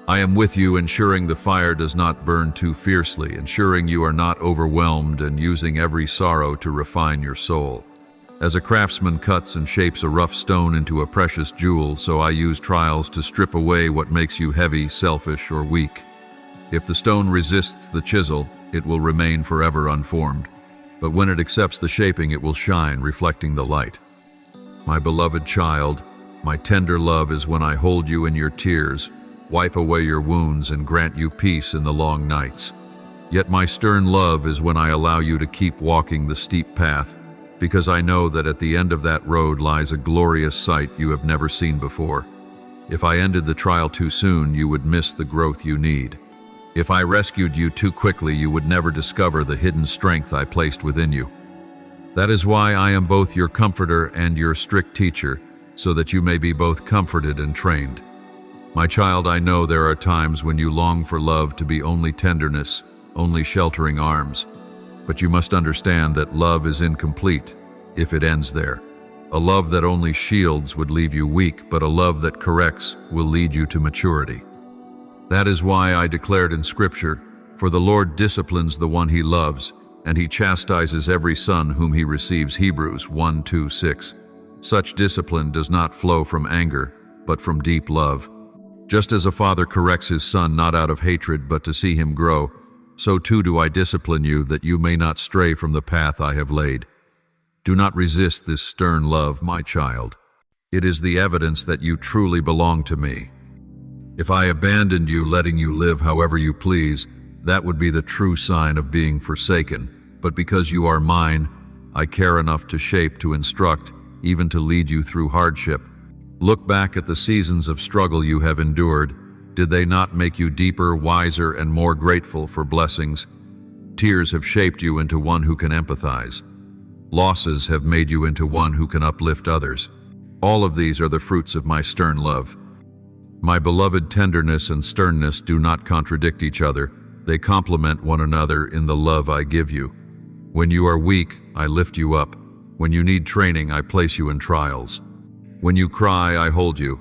I am with you, ensuring the fire does not burn too fiercely, ensuring you are not overwhelmed, and using every sorrow to refine your soul. As a craftsman cuts and shapes a rough stone into a precious jewel, so I use trials to strip away what makes you heavy, selfish, or weak. If the stone resists the chisel, it will remain forever unformed. But when it accepts the shaping, it will shine, reflecting the light. My beloved child, my tender love is when I hold you in your tears, wipe away your wounds, and grant you peace in the long nights. Yet my stern love is when I allow you to keep walking the steep path, because I know that at the end of that road lies a glorious sight you have never seen before. If I ended the trial too soon, you would miss the growth you need. If I rescued you too quickly, you would never discover the hidden strength I placed within you. That is why I am both your comforter and your strict teacher, so that you may be both comforted and trained. My child, I know there are times when you long for love to be only tenderness, only sheltering arms. But you must understand that love is incomplete if it ends there. A love that only shields would leave you weak, but a love that corrects will lead you to maturity. That is why I declared in Scripture, "For the Lord disciplines the one he loves, and he chastises every son whom he receives." Hebrews 1:2-6. Such discipline does not flow from anger, but from deep love. Just as a father corrects his son not out of hatred, but to see him grow, so too do I discipline you, that you may not stray from the path I have laid. Do not resist this stern love, my child. It is the evidence that you truly belong to me. If I abandoned you, letting you live however you please, that would be the true sign of being forsaken. But because you are mine, I care enough to shape, to instruct, even to lead you through hardship. Look back at the seasons of struggle you have endured. Did they not make you deeper, wiser, and more grateful for blessings? Tears have shaped you into one who can empathize. Losses have made you into one who can uplift others. All of these are the fruits of my stern love. My beloved, tenderness and sternness do not contradict each other. They complement one another in the love I give you. When you are weak, I lift you up. When you need training, I place you in trials. When you cry, I hold you.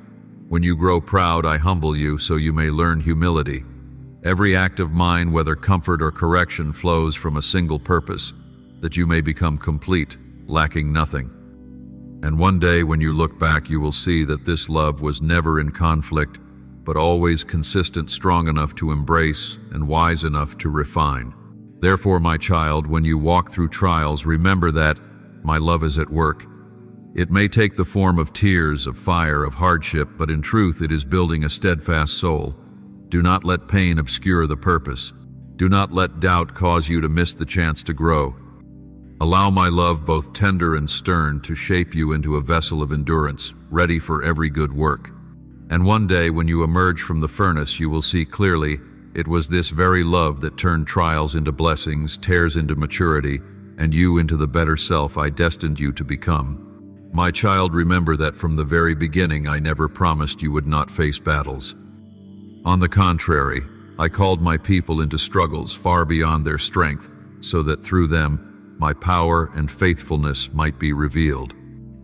When you grow proud, I humble you so you may learn humility. Every act of mine, whether comfort or correction, flows from a single purpose, that you may become complete, lacking nothing. And one day when you look back, you will see that this love was never in conflict, but always consistent, strong enough to embrace and wise enough to refine. Therefore, my child, when you walk through trials, remember that my love is at work. It may take the form of tears, of fire, of hardship, but in truth it is building a steadfast soul. Do not let pain obscure the purpose. Do not let doubt cause you to miss the chance to grow. Allow my love, both tender and stern, to shape you into a vessel of endurance, ready for every good work. And one day, when you emerge from the furnace, you will see clearly it was this very love that turned trials into blessings, tears into maturity, and you into the better self I destined you to become. My child, remember that from the very beginning I never promised you would not face battles. On the contrary, I called my people into struggles far beyond their strength, so that through them my power and faithfulness might be revealed.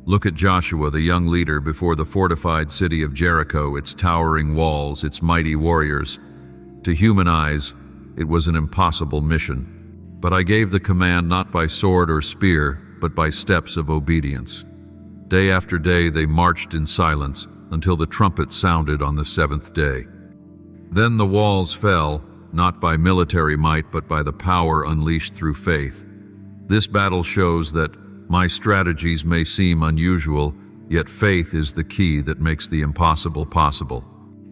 Look at Joshua, the young leader, before the fortified city of Jericho, its towering walls, its mighty warriors. To human eyes, it was an impossible mission. But I gave the command not by sword or spear, but by steps of obedience. Day after day they marched in silence until the trumpet sounded on the seventh day. Then the walls fell, not by military might, but by the power unleashed through faith. This battle shows that my strategies may seem unusual, yet faith is the key that makes the impossible possible.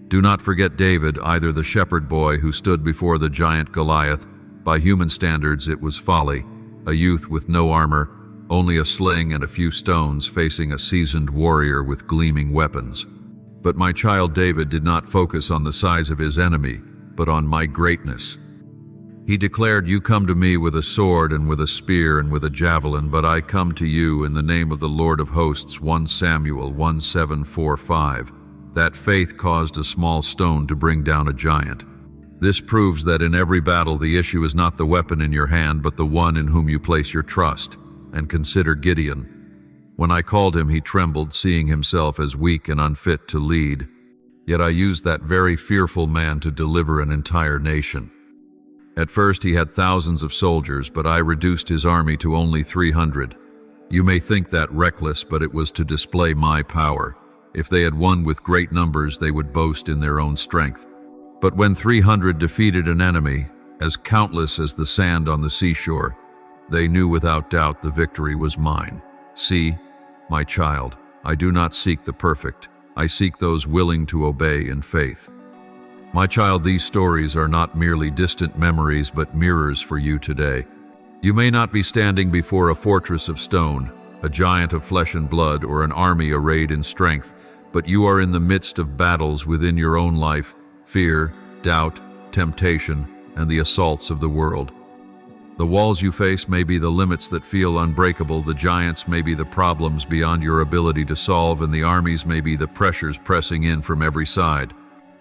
Do not forget David, either the shepherd boy who stood before the giant Goliath. By human standards, it was folly. A youth with no armor, only a sling and a few stones, facing a seasoned warrior with gleaming weapons. But my child David did not focus on the size of his enemy, but on my greatness. He declared, "You come to me with a sword and with a spear and with a javelin, but I come to you in the name of the Lord of hosts." 1 Samuel 1:7-4-5. That faith caused a small stone to bring down a giant. This proves that in every battle the issue is not the weapon in your hand, but the one in whom you place your trust. And consider Gideon. When I called him, he trembled, seeing himself as weak and unfit to lead. Yet I used that very fearful man to deliver an entire nation. At first he had thousands of soldiers, but I reduced his army to only 300. You may think that reckless, but it was to display my power. If they had won with great numbers, they would boast in their own strength. But when 300 defeated an enemy, as countless as the sand on the seashore, they knew without doubt the victory was mine. See, my child, I do not seek the perfect. I seek those willing to obey in faith. My child, these stories are not merely distant memories, but mirrors for you today. You may not be standing before a fortress of stone, a giant of flesh and blood, or an army arrayed in strength, but you are in the midst of battles within your own life: fear, doubt, temptation, and the assaults of the world. The walls you face may be the limits that feel unbreakable, the giants may be the problems beyond your ability to solve, and the armies may be the pressures pressing in from every side.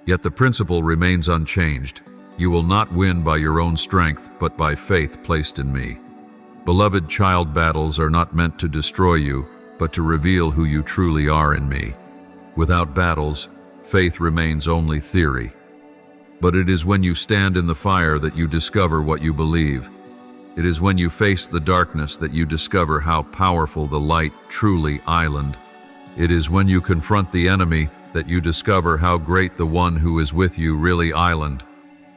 Yet the principle remains unchanged. You will not win by your own strength, but by faith placed in me. Beloved child, battles are not meant to destroy you, but to reveal who you truly are in me. Without battles, faith remains only theory. But it is when you stand in the fire that you discover what you believe. It is when you face the darkness that you discover how powerful the light truly island. It is when you confront the enemy that you discover how great the one who is with you really island.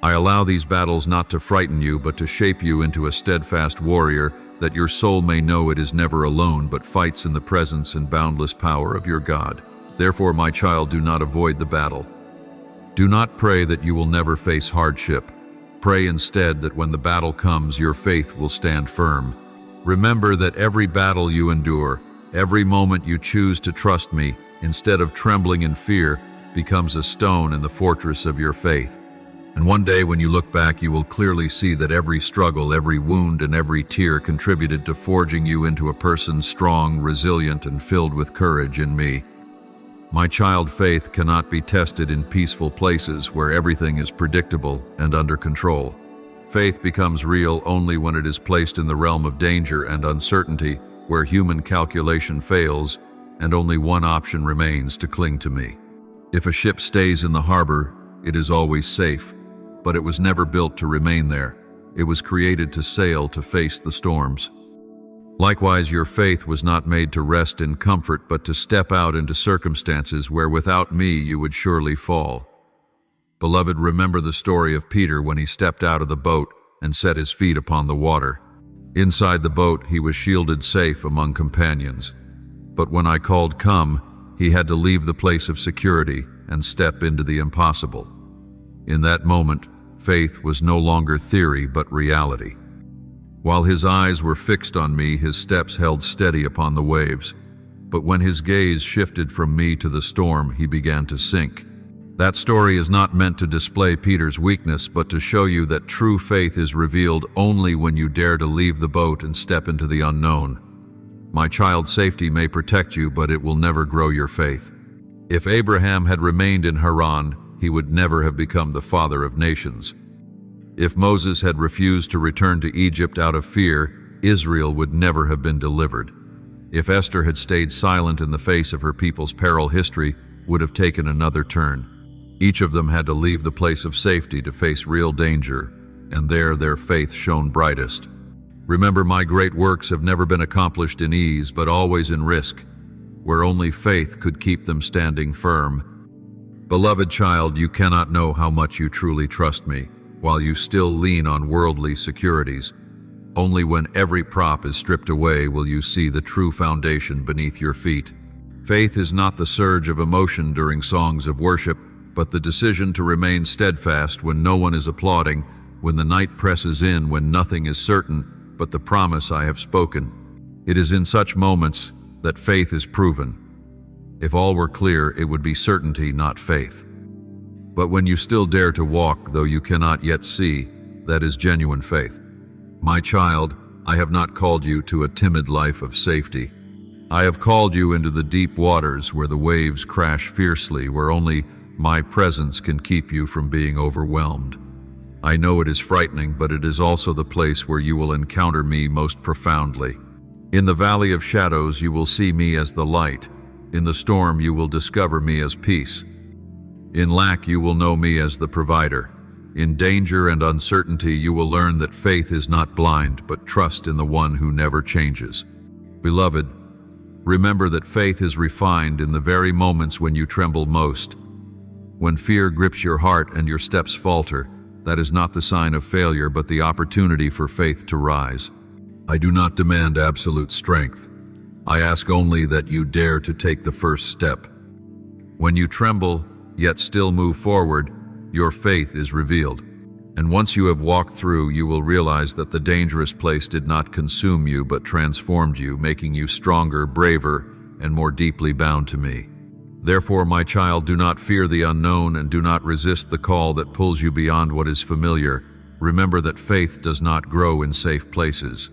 I allow these battles not to frighten you, but to shape you into a steadfast warrior, that your soul may know it is never alone, but fights in the presence and boundless power of your God. Therefore, my child, do not avoid the battle. Do not pray that you will never face hardship. Pray instead that when the battle comes, your faith will stand firm. Remember that every battle you endure, every moment you choose to trust me, instead of trembling in fear, becomes a stone in the fortress of your faith. And one day when you look back, you will clearly see that every struggle, every wound, and every tear contributed to forging you into a person strong, resilient, and filled with courage in me. My child, faith cannot be tested in peaceful places where everything is predictable and under control. Faith becomes real only when it is placed in the realm of danger and uncertainty, where human calculation fails and only one option remains: to cling to me. If a ship stays in the harbor, it is always safe, but it was never built to remain there. It was created to sail, to face the storms. Likewise, your faith was not made to rest in comfort, but to step out into circumstances where without me you would surely fall. Beloved, remember the story of Peter when he stepped out of the boat and set his feet upon the water. Inside the boat, he was shielded, safe among companions. But when I called come, he had to leave the place of security and step into the impossible. In that moment, faith was no longer theory but reality. While his eyes were fixed on me, his steps held steady upon the waves. But when his gaze shifted from me to the storm, he began to sink. That story is not meant to display Peter's weakness, but to show you that true faith is revealed only when you dare to leave the boat and step into the unknown. My child's safety may protect you, but it will never grow your faith. If Abraham had remained in Haran, he would never have become the father of nations. If Moses had refused to return to Egypt out of fear, Israel would never have been delivered. If Esther had stayed silent in the face of her people's peril, history would have taken another turn. Each of them had to leave the place of safety to face real danger, and there their faith shone brightest. Remember, my great works have never been accomplished in ease, but always in risk, where only faith could keep them standing firm. Beloved child, you cannot know how much you truly trust me, while you still lean on worldly securities. Only when every prop is stripped away will you see the true foundation beneath your feet. Faith is not the surge of emotion during songs of worship, but the decision to remain steadfast when no one is applauding, when the night presses in, when nothing is certain but the promise I have spoken. It is in such moments that faith is proven. If all were clear, it would be certainty, not faith. But when you still dare to walk, though you cannot yet see, that is genuine faith. My child, I have not called you to a timid life of safety. I have called you into the deep waters where the waves crash fiercely, where only my presence can keep you from being overwhelmed. I know it is frightening, but it is also the place where you will encounter me most profoundly. In the valley of shadows, you will see me as the light. In the storm, you will discover me as peace. In lack, you will know me as the provider. In danger and uncertainty, you will learn that faith is not blind, but trust in the one who never changes. Beloved, remember that faith is refined in the very moments when you tremble most. When fear grips your heart and your steps falter, that is not the sign of failure, but the opportunity for faith to rise. I do not demand absolute strength. I ask only that you dare to take the first step. When you tremble, yet still move forward, your faith is revealed. And once you have walked through, you will realize that the dangerous place did not consume you, but transformed you, making you stronger, braver, and more deeply bound to me. Therefore, my child, do not fear the unknown and do not resist the call that pulls you beyond what is familiar. Remember that faith does not grow in safe places.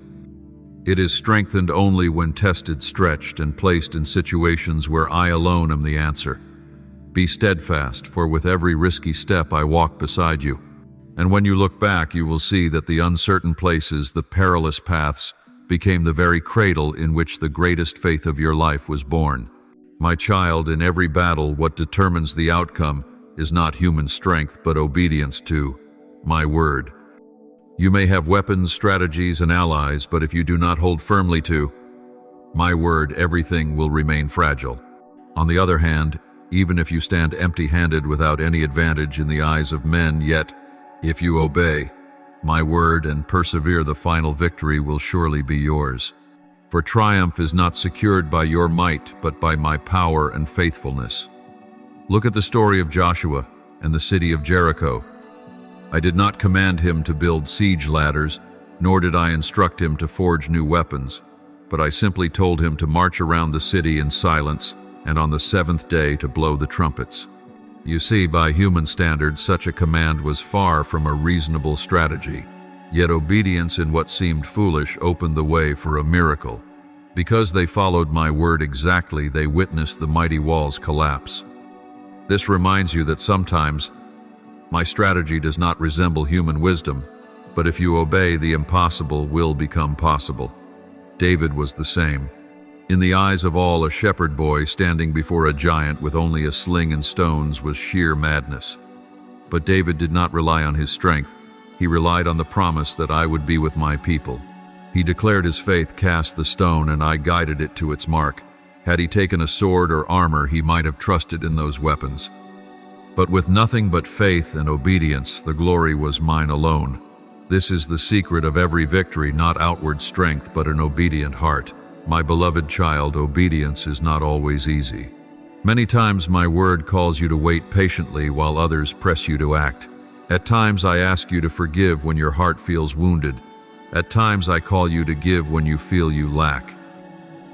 It is strengthened only when tested, stretched, and placed in situations where I alone am the answer. Be steadfast, for with every risky step I walk beside you. And when you look back, you will see that the uncertain places, the perilous paths, became the very cradle in which the greatest faith of your life was born. My child, in every battle, what determines the outcome is not human strength, but obedience to my word. You may have weapons, strategies, and allies, but if you do not hold firmly to my word, everything will remain fragile. On the other hand, even if you stand empty-handed without any advantage in the eyes of men, yet, if you obey my word and persevere, the final victory will surely be yours. For triumph is not secured by your might, but by my power and faithfulness. Look at the story of Joshua and the city of Jericho. I did not command him to build siege ladders, nor did I instruct him to forge new weapons, but I simply told him to march around the city in silence, and on the seventh day to blow the trumpets. You see, by human standards, such a command was far from a reasonable strategy. Yet obedience in what seemed foolish opened the way for a miracle. Because they followed my word exactly, they witnessed the mighty walls collapse. This reminds you that sometimes my strategy does not resemble human wisdom, but if you obey, the impossible will become possible. David was the same. In the eyes of all, a shepherd boy standing before a giant with only a sling and stones was sheer madness. But David did not rely on his strength. He relied on the promise that I would be with my people. He declared his faith, cast the stone, and I guided it to its mark. Had he taken a sword or armor, he might have trusted in those weapons. But with nothing but faith and obedience, the glory was mine alone. This is the secret of every victory, not outward strength, but an obedient heart. My beloved child, obedience is not always easy. Many times my word calls you to wait patiently while others press you to act. At times I ask you to forgive when your heart feels wounded. At times I call you to give when you feel you lack.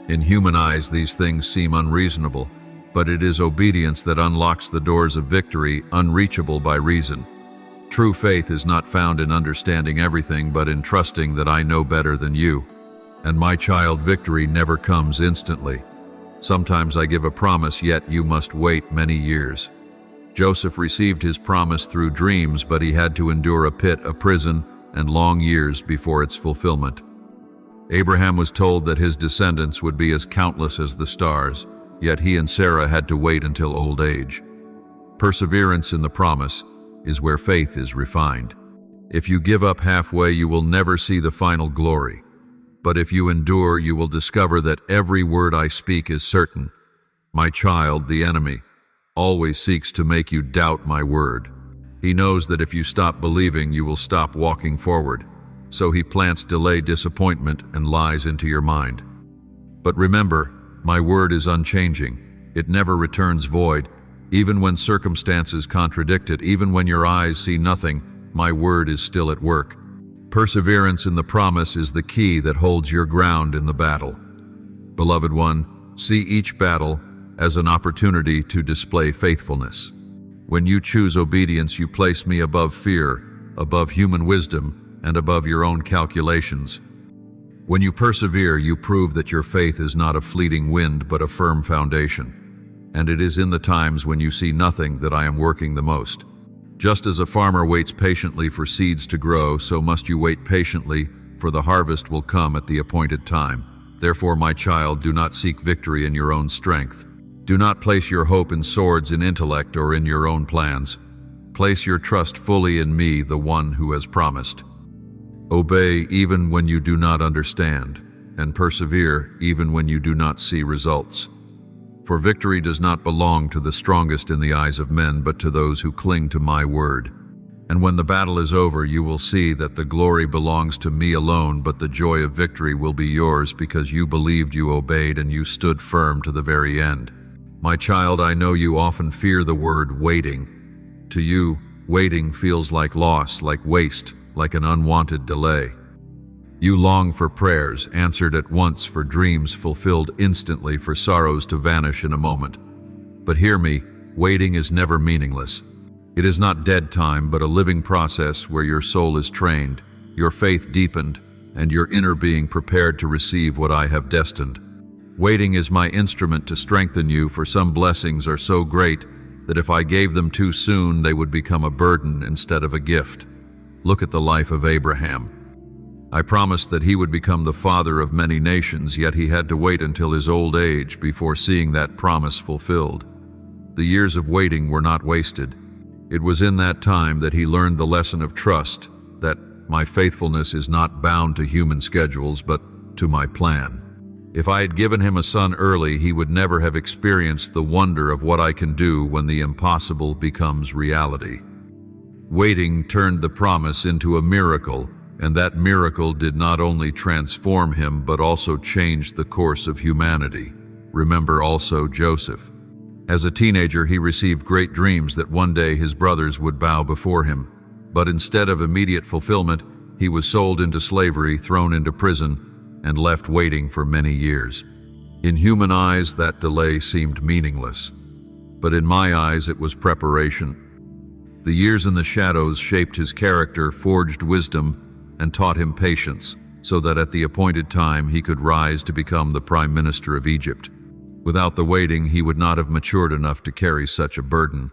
In human eyes, these things seem unreasonable, but it is obedience that unlocks the doors of victory, unreachable by reason. True faith is not found in understanding everything, but in trusting that I know better than you. And my child, victory never comes instantly. Sometimes I give a promise, yet you must wait many years. Joseph received his promise through dreams, but he had to endure a pit, a prison, and long years before its fulfillment. Abraham was told that his descendants would be as countless as the stars, yet he and Sarah had to wait until old age. Perseverance in the promise is where faith is refined. If you give up halfway, you will never see the final glory. But if you endure, you will discover that every word I speak is certain. My child, the enemy, always seeks to make you doubt my word. He knows that if you stop believing, you will stop walking forward. So he plants delay, disappointment, and lies into your mind. But remember, my word is unchanging. It never returns void. Even when circumstances contradict it, even when your eyes see nothing, my word is still at work. Perseverance in the promise is the key that holds your ground in the battle. Beloved one, see each battle as an opportunity to display faithfulness. When you choose obedience, you place me above fear, above human wisdom, and above your own calculations. When you persevere, you prove that your faith is not a fleeting wind but a firm foundation. And it is in the times when you see nothing that I am working the most. Just as a farmer waits patiently for seeds to grow, so must you wait patiently, for the harvest will come at the appointed time. Therefore, my child, do not seek victory in your own strength. Do not place your hope in swords, in intellect, or in your own plans. Place your trust fully in me, the one who has promised. Obey even when you do not understand, and persevere even when you do not see results. For victory does not belong to the strongest in the eyes of men, but to those who cling to my word. And when the battle is over, you will see that the glory belongs to me alone, but the joy of victory will be yours because you believed, you obeyed, and you stood firm to the very end. My child, I know you often fear the word waiting. To you, waiting feels like loss, like waste, like an unwanted delay. You long for prayers answered at once, for dreams fulfilled instantly, for sorrows to vanish in a moment. But hear me, waiting is never meaningless. It is not dead time, but a living process where your soul is trained, your faith deepened, and your inner being prepared to receive what I have destined. Waiting is my instrument to strengthen you, for some blessings are so great that if I gave them too soon, they would become a burden instead of a gift. Look at the life of Abraham. I promised that he would become the father of many nations, yet he had to wait until his old age before seeing that promise fulfilled. The years of waiting were not wasted. It was in that time that he learned the lesson of trust, that my faithfulness is not bound to human schedules, but to my plan. If I had given him a son early, he would never have experienced the wonder of what I can do when the impossible becomes reality. Waiting turned the promise into a miracle, and that miracle did not only transform him, but also changed the course of humanity. Remember also Joseph. As a teenager, he received great dreams that one day his brothers would bow before him. But instead of immediate fulfillment, he was sold into slavery, thrown into prison, and left waiting for many years. In human eyes, that delay seemed meaningless. But in my eyes, it was preparation. The years in the shadows shaped his character, forged wisdom, and taught him patience, so that at the appointed time he could rise to become the Prime Minister of Egypt. Without the waiting, he would not have matured enough to carry such a burden.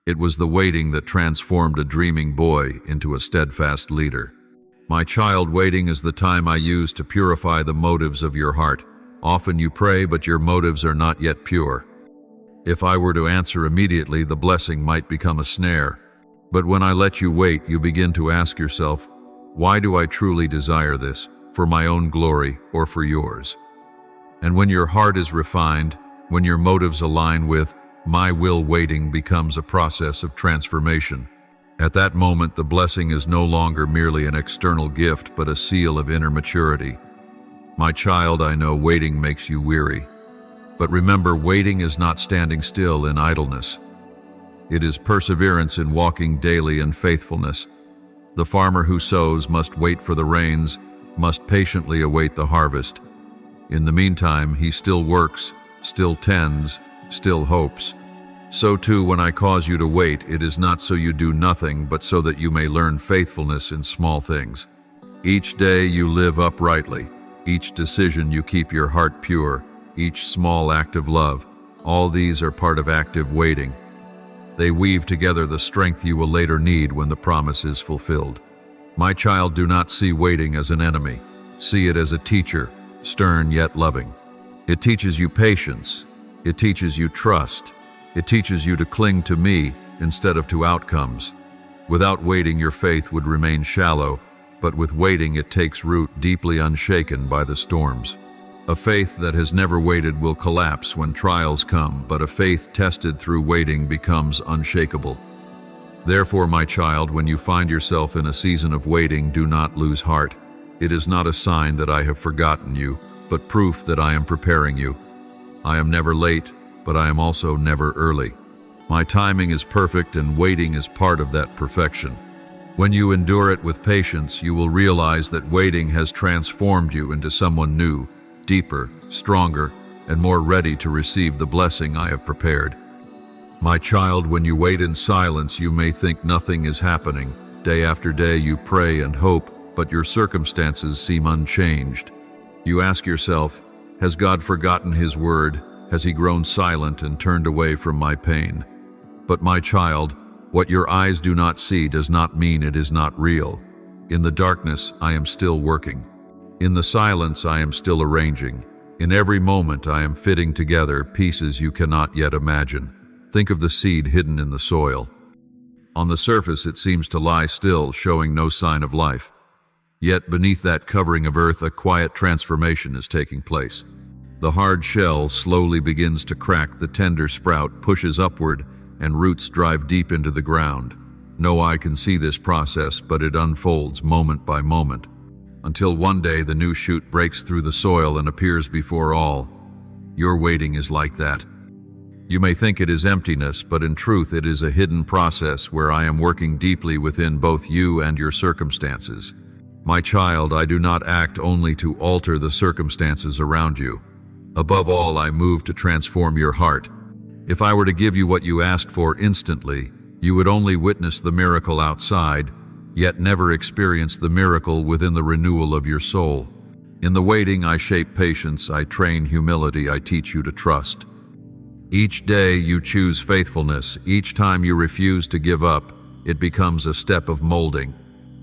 It was the waiting that transformed a dreaming boy into a steadfast leader. My child, waiting is the time I use to purify the motives of your heart. Often you pray, but your motives are not yet pure. If I were to answer immediately, the blessing might become a snare. But when I let you wait, you begin to ask yourself, why do I truly desire this, for my own glory or for yours? And when your heart is refined, when your motives align with my will, waiting becomes a process of transformation. At that moment, the blessing is no longer merely an external gift, but a seal of inner maturity. My child, I know waiting makes you weary. But remember, waiting is not standing still in idleness. It is perseverance in walking daily in faithfulness. The farmer who sows must wait for the rains, must patiently await the harvest. In the meantime, he still works, still tends, still hopes. So too, when I cause you to wait, it is not so you do nothing, but so that you may learn faithfulness in small things. Each day you live uprightly. Each decision you keep your heart pure, each small act of love, all these are part of active waiting. They weave together the strength you will later need when the promise is fulfilled. My child, do not see waiting as an enemy. See it as a teacher, stern yet loving. It teaches you patience. It teaches you trust. It teaches you to cling to me instead of to outcomes. Without waiting, your faith would remain shallow, but with waiting it takes root, deeply unshaken by the storms. A faith that has never waited will collapse when trials come, but a faith tested through waiting becomes unshakable. Therefore, my child, when you find yourself in a season of waiting, do not lose heart. It is not a sign that I have forgotten you, but proof that I am preparing you. I am never late, but I am also never early. My timing is perfect, and waiting is part of that perfection. When you endure it with patience, you will realize that waiting has transformed you into someone new, deeper, stronger, and more ready to receive the blessing I have prepared. My child, when you wait in silence, you may think nothing is happening. Day after day you pray and hope, but your circumstances seem unchanged. You ask yourself, has God forgotten His word? Has He grown silent and turned away from my pain? But my child, what your eyes do not see does not mean it is not real. In the darkness, I am still working. In the silence, I am still arranging. In every moment, I am fitting together pieces you cannot yet imagine. Think of the seed hidden in the soil. On the surface, it seems to lie still, showing no sign of life. Yet beneath that covering of earth, a quiet transformation is taking place. The hard shell slowly begins to crack, the tender sprout pushes upward, and roots drive deep into the ground. No eye can see this process, but it unfolds moment by moment, until one day the new shoot breaks through the soil and appears before all. Your waiting is like that. You may think it is emptiness, but in truth it is a hidden process where I am working deeply within both you and your circumstances. My child, I do not act only to alter the circumstances around you. Above all, I move to transform your heart. If I were to give you what you asked for instantly, you would only witness the miracle outside, yet never experience the miracle within the renewal of your soul. In the waiting, I shape patience, I train humility, I teach you to trust. Each day you choose faithfulness. Each time you refuse to give up, it becomes a step of molding.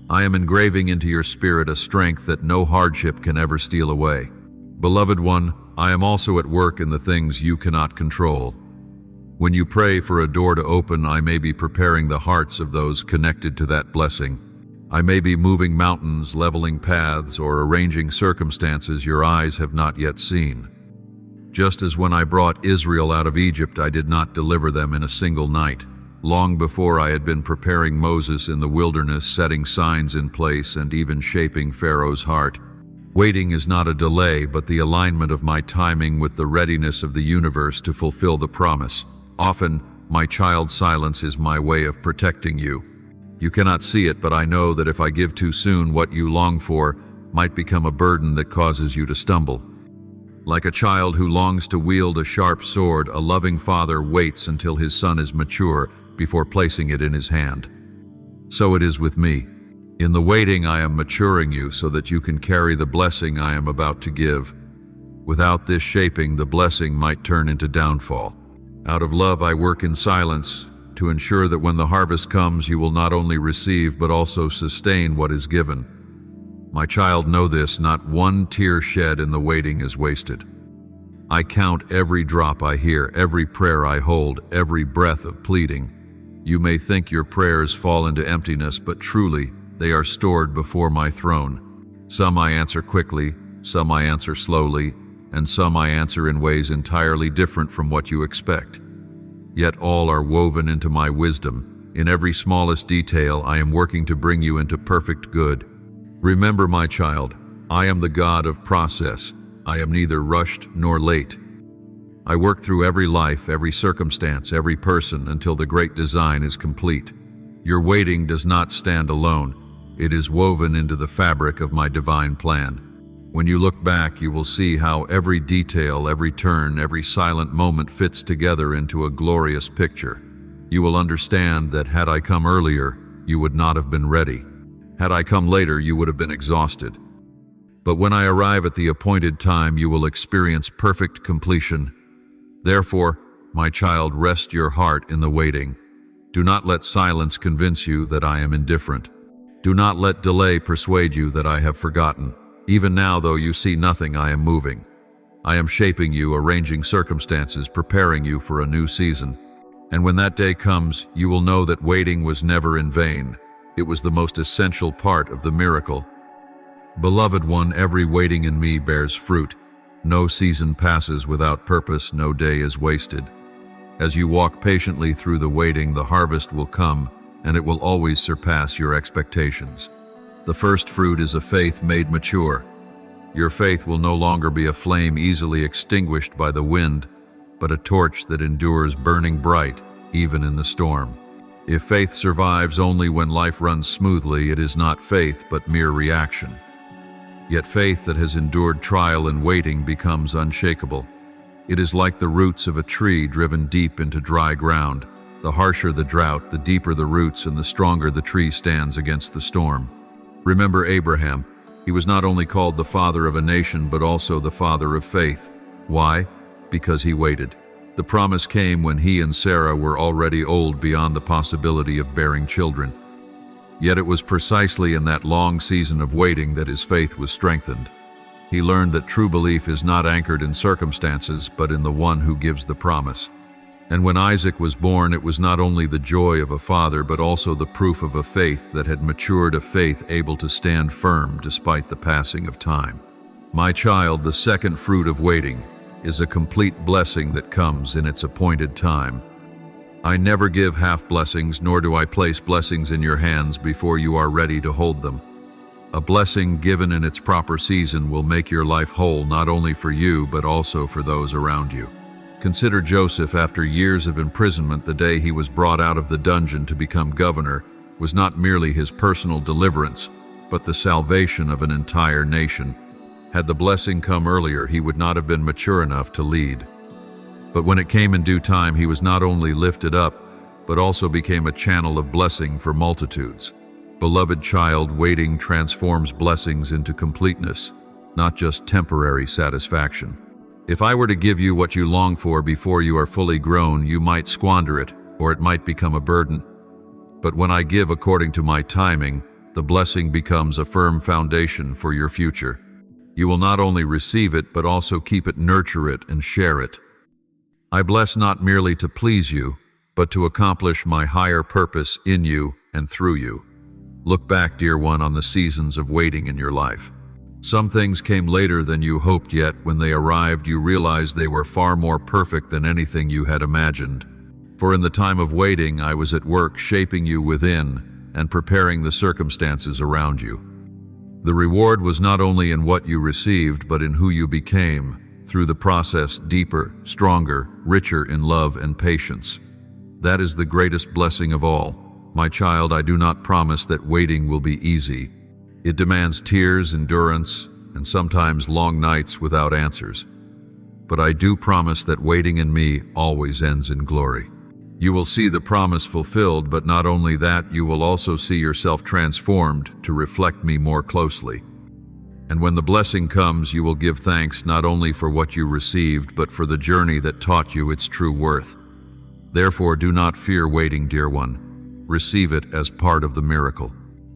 I am engraving into your spirit a strength that no hardship can ever steal away. Beloved one, I am also at work in the things you cannot control. When you pray for a door to open, I may be preparing the hearts of those connected to that blessing. I may be moving mountains, leveling paths, or arranging circumstances your eyes have not yet seen. Just as when I brought Israel out of Egypt, I did not deliver them in a single night. Long before, I had been preparing Moses in the wilderness, setting signs in place, and even shaping Pharaoh's heart. Waiting is not a delay, but the alignment of my timing with the readiness of the universe to fulfill the promise. Often, my child's silence is my way of protecting you. You cannot see it, but I know that if I give too soon, what you long for might become a burden that causes you to stumble. Like a child who longs to wield a sharp sword, a loving father waits until his son is mature before placing it in his hand. So it is with me. In the waiting, I am maturing you so that you can carry the blessing I am about to give. Without this shaping, the blessing might turn into downfall. Out of love, I work in silence to ensure that when the harvest comes, you will not only receive but also sustain what is given. My child, know this, not one tear shed in the waiting is wasted. I count every drop I hear, every prayer I hold, every breath of pleading. You may think your prayers fall into emptiness, but truly, they are stored before my throne. Some I answer quickly, some I answer slowly, and some I answer in ways entirely different from what you expect. Yet all are woven into my wisdom. In every smallest detail, I am working to bring you into perfect good. Remember, my child, I am the God of process. I am neither rushed nor late. I work through every life, every circumstance, every person until the great design is complete. Your waiting does not stand alone. It is woven into the fabric of my divine plan. When you look back, you will see how every detail, every turn, every silent moment fits together into a glorious picture. You will understand that had I come earlier, you would not have been ready. Had I come later, you would have been exhausted. But when I arrive at the appointed time, you will experience perfect completion. Therefore, my child, rest your heart in the waiting. Do not let silence convince you that I am indifferent. Do not let delay persuade you that I have forgotten. Even now, though you see nothing, I am moving. I am shaping you, arranging circumstances, preparing you for a new season. And when that day comes, you will know that waiting was never in vain. It was the most essential part of the miracle. Beloved one, every waiting in me bears fruit. No season passes without purpose, no day is wasted. As you walk patiently through the waiting, the harvest will come, and it will always surpass your expectations. The first fruit is a faith made mature. Your faith will no longer be a flame easily extinguished by the wind, but a torch that endures burning bright, even in the storm. If faith survives only when life runs smoothly, it is not faith but mere reaction. Yet faith that has endured trial and waiting becomes unshakable. It is like the roots of a tree driven deep into dry ground. The harsher the drought, the deeper the roots, and the stronger the tree stands against the storm. Remember Abraham. He was not only called the father of a nation, but also the father of faith. Why? Because he waited. The promise came when he and Sarah were already old beyond the possibility of bearing children. Yet it was precisely in that long season of waiting that his faith was strengthened. He learned that true belief is not anchored in circumstances, but in the one who gives the promise. And when Isaac was born, it was not only the joy of a father, but also the proof of a faith that had matured, a faith able to stand firm despite the passing of time. My child, the second fruit of waiting is a complete blessing that comes in its appointed time. I never give half blessings, nor do I place blessings in your hands before you are ready to hold them. A blessing given in its proper season will make your life whole, not only for you, but also for those around you. Consider Joseph. After years of imprisonment, the day he was brought out of the dungeon to become governor was not merely his personal deliverance, but the salvation of an entire nation. Had the blessing come earlier, he would not have been mature enough to lead. But when it came in due time, he was not only lifted up, but also became a channel of blessing for multitudes. Beloved child, waiting transforms blessings into completeness, not just temporary satisfaction. If I were to give you what you long for before you are fully grown, you might squander it, or it might become a burden. But when I give according to my timing, the blessing becomes a firm foundation for your future. You will not only receive it, but also keep it, nurture it, and share it. I bless not merely to please you, but to accomplish my higher purpose in you and through you. Look back, dear one, on the seasons of waiting in your life. Some things came later than you hoped, yet when they arrived, you realized they were far more perfect than anything you had imagined. For in the time of waiting, I was at work shaping you within and preparing the circumstances around you. The reward was not only in what you received, but in who you became, through the process, deeper, stronger, richer in love and patience. That is the greatest blessing of all. My child, I do not promise that waiting will be easy. It demands tears, endurance, and sometimes long nights without answers. But I do promise that waiting in me always ends in glory. You will see the promise fulfilled, but not only that, you will also see yourself transformed to reflect me more closely. And when the blessing comes, you will give thanks not only for what you received, but for the journey that taught you its true worth. Therefore, do not fear waiting, dear one. Receive it as part of the miracle.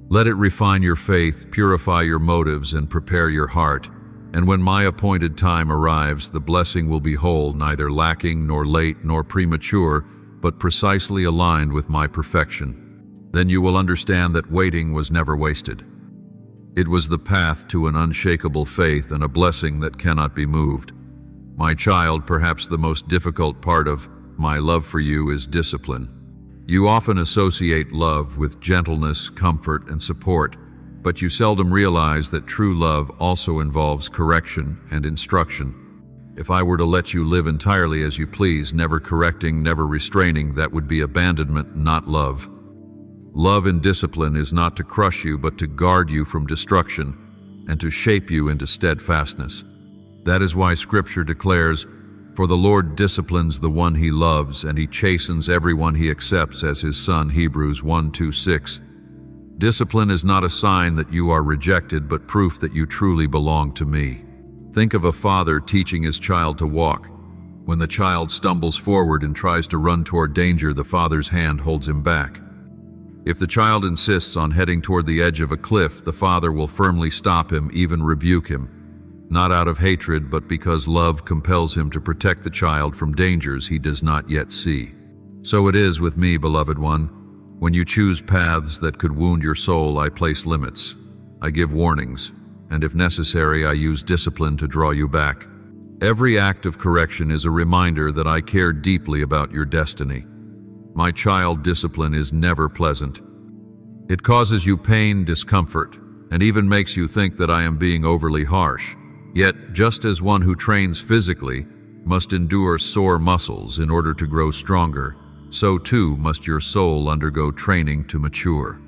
Let it refine your faith, purify your motives, and prepare your heart. And when my appointed time arrives, the blessing will be whole, neither lacking nor late nor premature, but precisely aligned with my perfection. Then you will understand that waiting was never wasted. It was the path to an unshakable faith and a blessing that cannot be moved. My child, perhaps the most difficult part of my love for you is discipline. You often associate love with gentleness, comfort, and support, but you seldom realize that true love also involves correction and instruction. If I were to let you live entirely as you please, never correcting, never restraining, that would be abandonment, not love. Love and discipline is not to crush you, but to guard you from destruction and to shape you into steadfastness. That is why Scripture declares, "For the Lord disciplines the one he loves, and he chastens everyone he accepts as his son," Hebrews 1:2-6. Discipline is not a sign that you are rejected, but proof that you truly belong to me. Think of a father teaching his child to walk. When the child stumbles forward and tries to run toward danger, the father's hand holds him back. If the child insists on heading toward the edge of a cliff, the father will firmly stop him, even rebuke him, not out of hatred, but because love compels him to protect the child from dangers he does not yet see. So it is with me, beloved one. When you choose paths that could wound your soul, I place limits. I give warnings, and if necessary, I use discipline to draw you back. Every act of correction is a reminder that I care deeply about your destiny. My child, discipline is never pleasant. It causes you pain, discomfort, and even makes you think that I am being overly harsh. Yet, just as one who trains physically must endure sore muscles in order to grow stronger, so too must your soul undergo training to mature.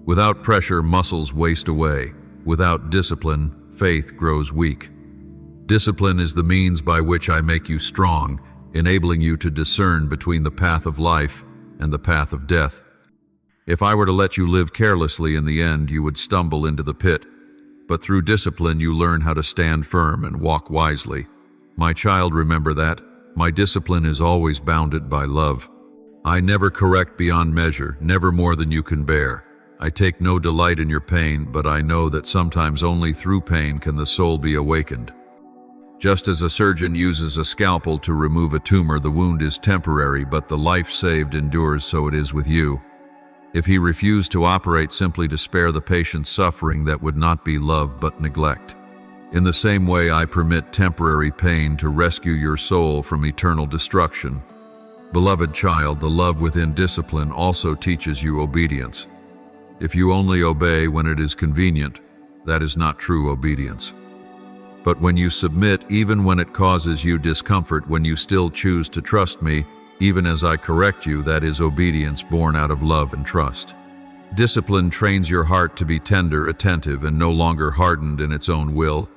Without pressure, muscles waste away. Without discipline, faith grows weak. Discipline is the means by which I make you strong, enabling you to discern between the path of life and the path of death. If I were to let you live carelessly, in the end you would stumble into the pit. But through discipline you learn how to stand firm and walk wisely. My child, remember that. My discipline is always bounded by love. I never correct beyond measure, never more than you can bear. I take no delight in your pain, but I know that sometimes only through pain can the soul be awakened. Just as a surgeon uses a scalpel to remove a tumor, the wound is temporary, but the life saved endures, so it is with you. If he refused to operate simply to spare the patient's suffering, that would not be love but neglect. In the same way, I permit temporary pain to rescue your soul from eternal destruction. Beloved child, the love within discipline also teaches you obedience. If you only obey when it is convenient, that is not true obedience. But when you submit, even when it causes you discomfort, when you still choose to trust me, even as I correct you, that is obedience born out of love and trust. Discipline trains your heart to be tender, attentive, and no longer hardened in its own will.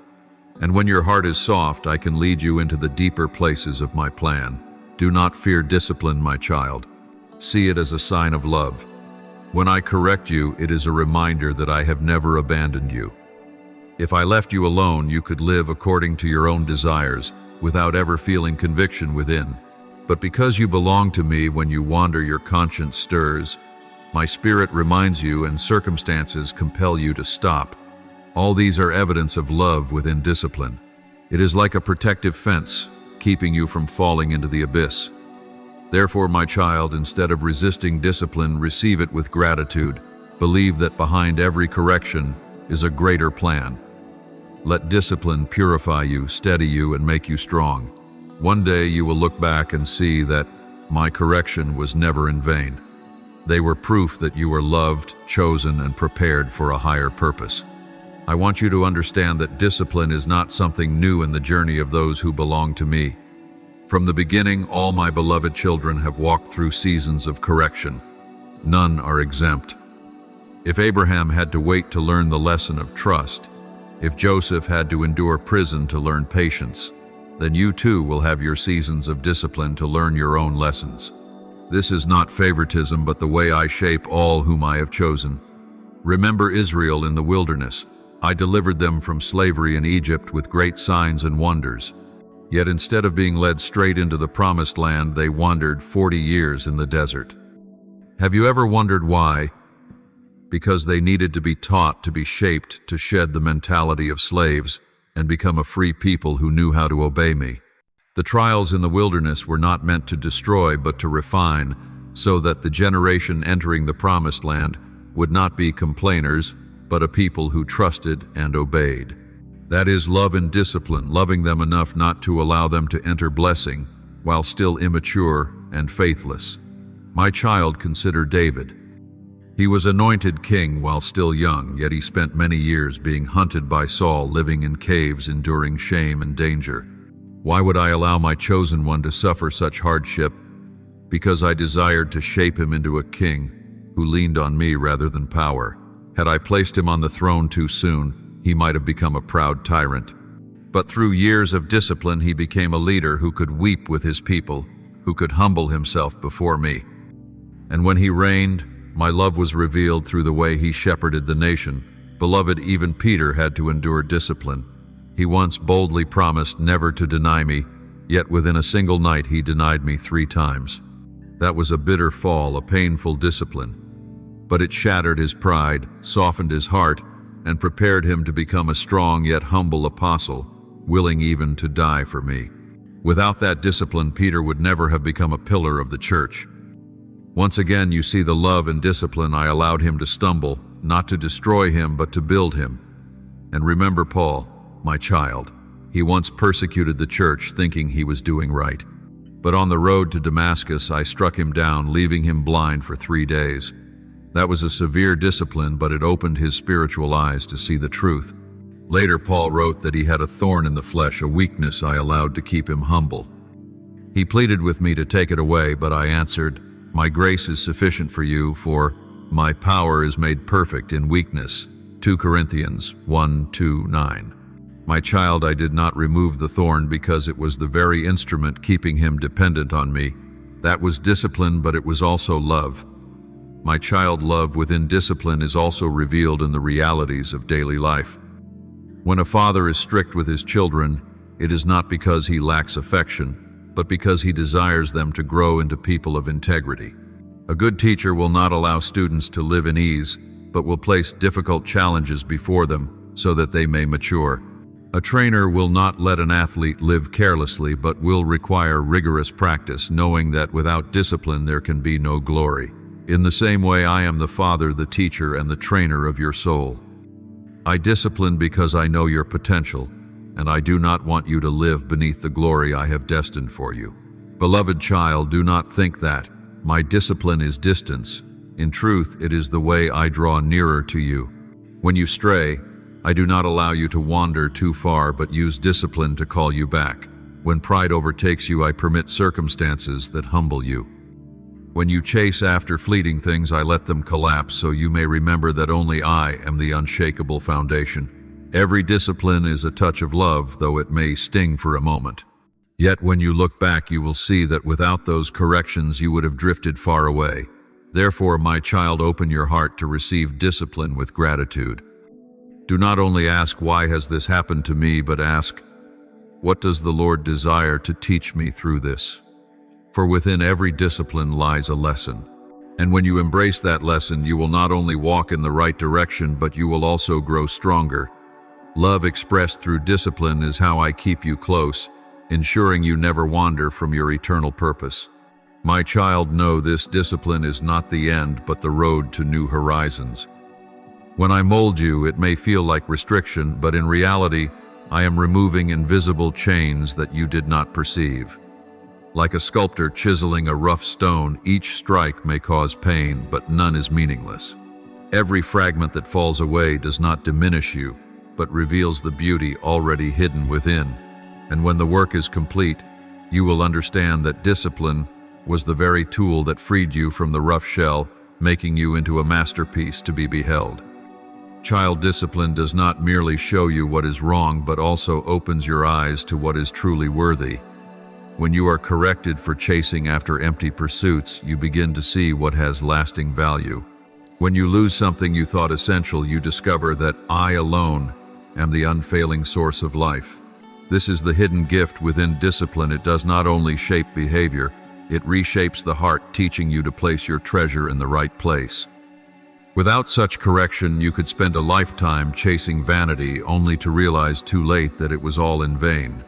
And when your heart is soft, I can lead you into the deeper places of my plan. Do not fear discipline, my child. See it as a sign of love. When I correct you, it is a reminder that I have never abandoned you. If I left you alone, you could live according to your own desires, without ever feeling conviction within. But because you belong to me, when you wander, your conscience stirs. My spirit reminds you, and circumstances compel you to stop. All these are evidence of love within discipline. It is like a protective fence, keeping you from falling into the abyss. Therefore, my child, instead of resisting discipline, receive it with gratitude. Believe that behind every correction is a greater plan. Let discipline purify you, steady you, and make you strong. One day you will look back and see that my correction was never in vain. They were proof that you were loved, chosen, and prepared for a higher purpose. I want you to understand that discipline is not something new in the journey of those who belong to me. From the beginning, all my beloved children have walked through seasons of correction. None are exempt. If Abraham had to wait to learn the lesson of trust, if Joseph had to endure prison to learn patience, then you too will have your seasons of discipline to learn your own lessons. This is not favoritism, but the way I shape all whom I have chosen. Remember Israel in the wilderness. I delivered them from slavery in Egypt with great signs and wonders. Yet instead of being led straight into the promised land, they wandered 40 years in the desert. Have you ever wondered why? Because they needed to be taught, to be shaped, to shed the mentality of slaves and become a free people who knew how to obey me. The trials in the wilderness were not meant to destroy, but to refine, so that the generation entering the promised land would not be complainers, but a people who trusted and obeyed. That is love and discipline, loving them enough not to allow them to enter blessing while still immature and faithless. My child, consider David. He was anointed king while still young, yet he spent many years being hunted by Saul, living in caves, enduring shame and danger. Why would I allow my chosen one to suffer such hardship? Because I desired to shape him into a king who leaned on me rather than power. Had I placed him on the throne too soon, he might have become a proud tyrant. But through years of discipline, he became a leader who could weep with his people, who could humble himself before me. And when he reigned, My love was revealed through the way he shepherded the nation. Beloved, even Peter had to endure discipline. He once boldly promised never to deny me, yet within a single night he denied me 3 times. That was a bitter fall, a painful discipline. But it shattered his pride, softened his heart, and prepared him to become a strong yet humble apostle, willing even to die for me. Without that discipline, Peter would never have become a pillar of the church. Once again, you see the love and discipline I allowed him to stumble, not to destroy him, but to build him. And remember Paul, my child. He once persecuted the church, thinking he was doing right. But on the road to Damascus, I struck him down, leaving him blind for 3 days. That was a severe discipline, but it opened his spiritual eyes to see the truth. Later, Paul wrote that he had a thorn in the flesh, a weakness I allowed to keep him humble. He pleaded with me to take it away, but I answered, "My grace is sufficient for you, for my power is made perfect in weakness." 2 Corinthians 1:2-9. My child, I did not remove the thorn because it was the very instrument keeping him dependent on me. That was discipline, but it was also love. My child, love within discipline is also revealed in the realities of daily life. When a father is strict with his children, it is not because he lacks affection, but because he desires them to grow into people of integrity. A good teacher will not allow students to live in ease, but will place difficult challenges before them so that they may mature. A trainer will not let an athlete live carelessly, but will require rigorous practice, knowing that without discipline there can be no glory. In the same way, I am the Father, the teacher, and the trainer of your soul. I discipline because I know your potential, and I do not want you to live beneath the glory I have destined for you. Beloved child, do not think that my discipline is distance. In truth, it is the way I draw nearer to you. When you stray, I do not allow you to wander too far, but use discipline to call you back. When pride overtakes you, I permit circumstances that humble you. When you chase after fleeting things, I let them collapse, so you may remember that only I am the unshakable foundation. Every discipline is a touch of love, though it may sting for a moment. Yet when you look back, you will see that without those corrections, you would have drifted far away. Therefore, my child, open your heart to receive discipline with gratitude. Do not only ask, "Why has this happened to me?" but ask, "What does the Lord desire to teach me through this?" For within every discipline lies a lesson. And when you embrace that lesson, you will not only walk in the right direction, but you will also grow stronger. Love expressed through discipline is how I keep you close, ensuring you never wander from your eternal purpose. My child, know this discipline is not the end, but the road to new horizons. When I mold you, it may feel like restriction, but in reality, I am removing invisible chains that you did not perceive. Like a sculptor chiseling a rough stone, each strike may cause pain, but none is meaningless. Every fragment that falls away does not diminish you, but reveals the beauty already hidden within. And when the work is complete, you will understand that discipline was the very tool that freed you from the rough shell, making you into a masterpiece to be beheld. Child, discipline does not merely show you what is wrong, but also opens your eyes to what is truly worthy. When you are corrected for chasing after empty pursuits, you begin to see what has lasting value. When you lose something you thought essential, you discover that I alone am the unfailing source of life. This is the hidden gift within discipline. It does not only shape behavior, it reshapes the heart, teaching you to place your treasure in the right place. Without such correction, you could spend a lifetime chasing vanity, only to realize too late that it was all in vain.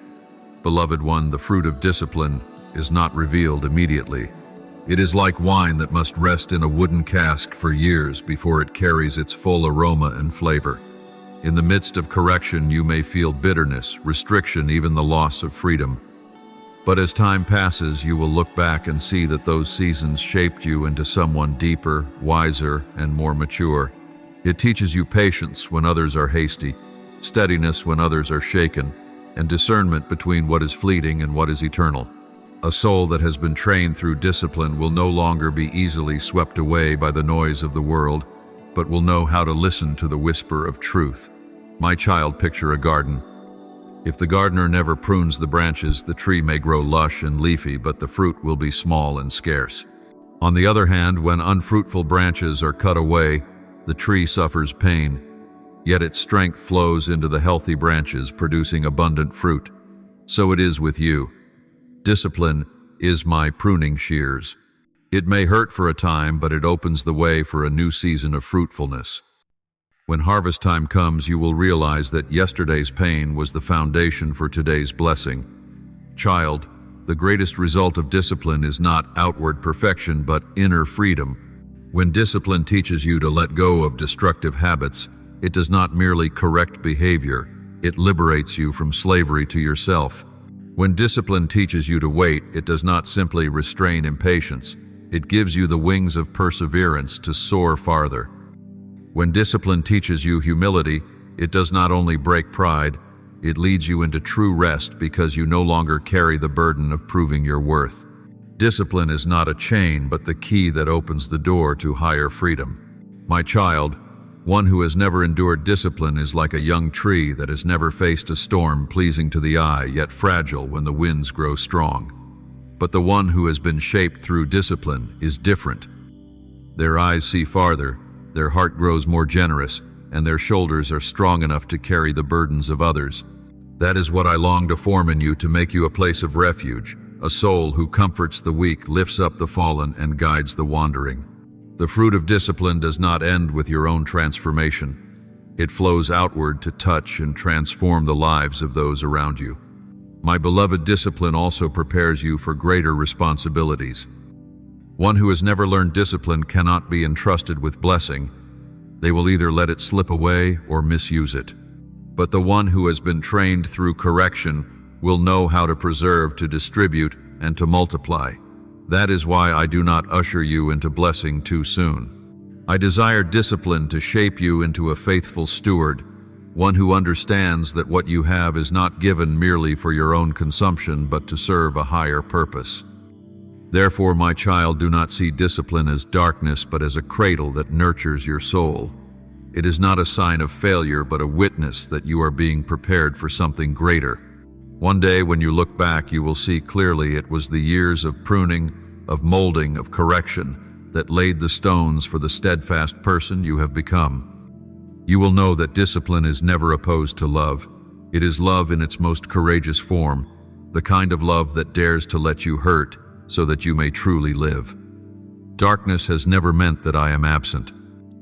Beloved one, the fruit of discipline is not revealed immediately. It is like wine that must rest in a wooden cask for years before it carries its full aroma and flavor. In the midst of correction, you may feel bitterness, restriction, even the loss of freedom. But as time passes, you will look back and see that those seasons shaped you into someone deeper, wiser, and more mature. It teaches you patience when others are hasty, steadiness when others are shaken, and discernment between what is fleeting and what is eternal. A soul that has been trained through discipline will no longer be easily swept away by the noise of the world, but will know how to listen to the whisper of truth. My child, picture a garden. If the gardener never prunes the branches, the tree may grow lush and leafy, but the fruit will be small and scarce. On the other hand, when unfruitful branches are cut away, the tree suffers pain, yet its strength flows into the healthy branches, producing abundant fruit. So it is with you. Discipline is my pruning shears. It may hurt for a time, but it opens the way for a new season of fruitfulness. When harvest time comes, you will realize that yesterday's pain was the foundation for today's blessing. Child, the greatest result of discipline is not outward perfection, but inner freedom. When discipline teaches you to let go of destructive habits, it does not merely correct behavior, it liberates you from slavery to yourself. When discipline teaches you to wait, it does not simply restrain impatience, it gives you the wings of perseverance to soar farther. When discipline teaches you humility, it does not only break pride, it leads you into true rest because you no longer carry the burden of proving your worth. Discipline is not a chain, but the key that opens the door to higher freedom. My child, one who has never endured discipline is like a young tree that has never faced a storm, pleasing to the eye, yet fragile when the winds grow strong. But the one who has been shaped through discipline is different. Their eyes see farther, their heart grows more generous, and their shoulders are strong enough to carry the burdens of others. That is what I long to form in you, to make you a place of refuge, a soul who comforts the weak, lifts up the fallen, and guides the wandering. The fruit of discipline does not end with your own transformation. It flows outward to touch and transform the lives of those around you. My beloved, discipline also prepares you for greater responsibilities. One who has never learned discipline cannot be entrusted with blessing. They will either let it slip away or misuse it. But the one who has been trained through correction will know how to preserve, to distribute, and to multiply. That is why I do not usher you into blessing too soon. I desire discipline to shape you into a faithful steward, one who understands that what you have is not given merely for your own consumption, but to serve a higher purpose. Therefore, my child, do not see discipline as darkness, but as a cradle that nurtures your soul. It is not a sign of failure, but a witness that you are being prepared for something greater. One day, when you look back, you will see clearly it was the years of pruning, of molding, of correction that laid the stones for the steadfast person you have become. You will know that discipline is never opposed to love. It is love in its most courageous form, the kind of love that dares to let you hurt, so that you may truly live. Darkness has never meant that I am absent.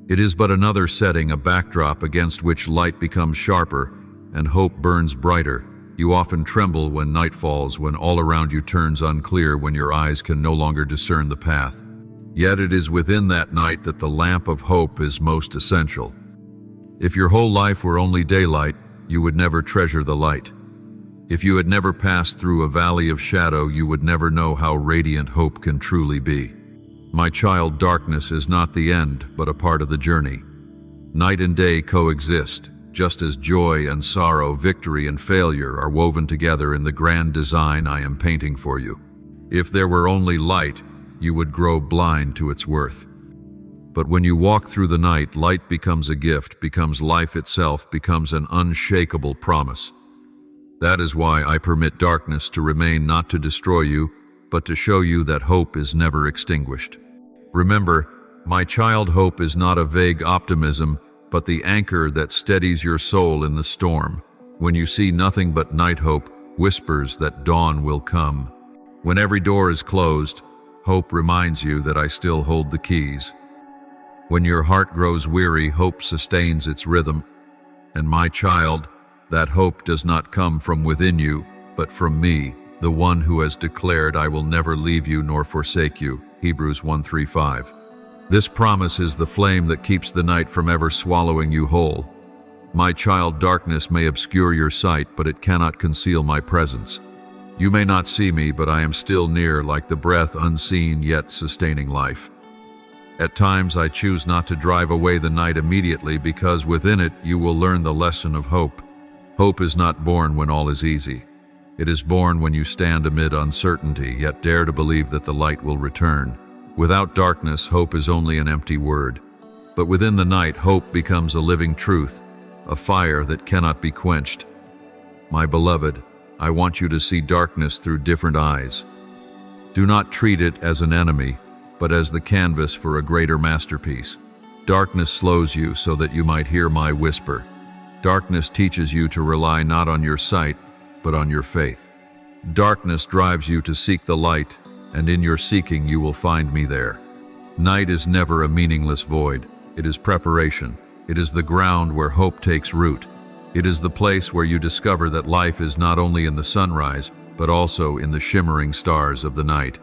It is but another setting, a backdrop against which light becomes sharper and hope burns brighter. You often tremble when night falls, when all around you turns unclear, when your eyes can no longer discern the path. Yet it is within that night that the lamp of hope is most essential. If your whole life were only daylight, you would never treasure the light. If you had never passed through a valley of shadow, you would never know how radiant hope can truly be. My child, darkness is not the end, but a part of the journey. Night and day coexist, just as joy and sorrow, victory and failure are woven together in the grand design I am painting for you. If there were only light, you would grow blind to its worth. But when you walk through the night, light becomes a gift, becomes life itself, becomes an unshakable promise. That is why I permit darkness to remain, not to destroy you, but to show you that hope is never extinguished. Remember, my child, hope is not a vague optimism, but the anchor that steadies your soul in the storm. When you see nothing but night, hope whispers that dawn will come. When every door is closed, hope reminds you that I still hold the keys. When your heart grows weary, hope sustains its rhythm. And my child, that hope does not come from within you, but from me, the one who has declared, I will never leave you nor forsake you. Hebrews 1:3-5. This promise is the flame that keeps the night from ever swallowing you whole. My child, darkness may obscure your sight, but it cannot conceal my presence. You may not see me, but I am still near, like the breath unseen yet sustaining life. At times I choose not to drive away the night immediately, because within it you will learn the lesson of hope. Hope is not born when all is easy. It is born when you stand amid uncertainty, yet dare to believe that the light will return. Without darkness, hope is only an empty word. But within the night, hope becomes a living truth, a fire that cannot be quenched. My beloved, I want you to see darkness through different eyes. Do not treat it as an enemy, but as the canvas for a greater masterpiece. Darkness slows you so that you might hear my whisper. Darkness teaches you to rely not on your sight, but on your faith. Darkness drives you to seek the light, and in your seeking you will find me there. Night is never a meaningless void. It is preparation. It is the ground where hope takes root. It is the place where you discover that life is not only in the sunrise, but also in the shimmering stars of the night.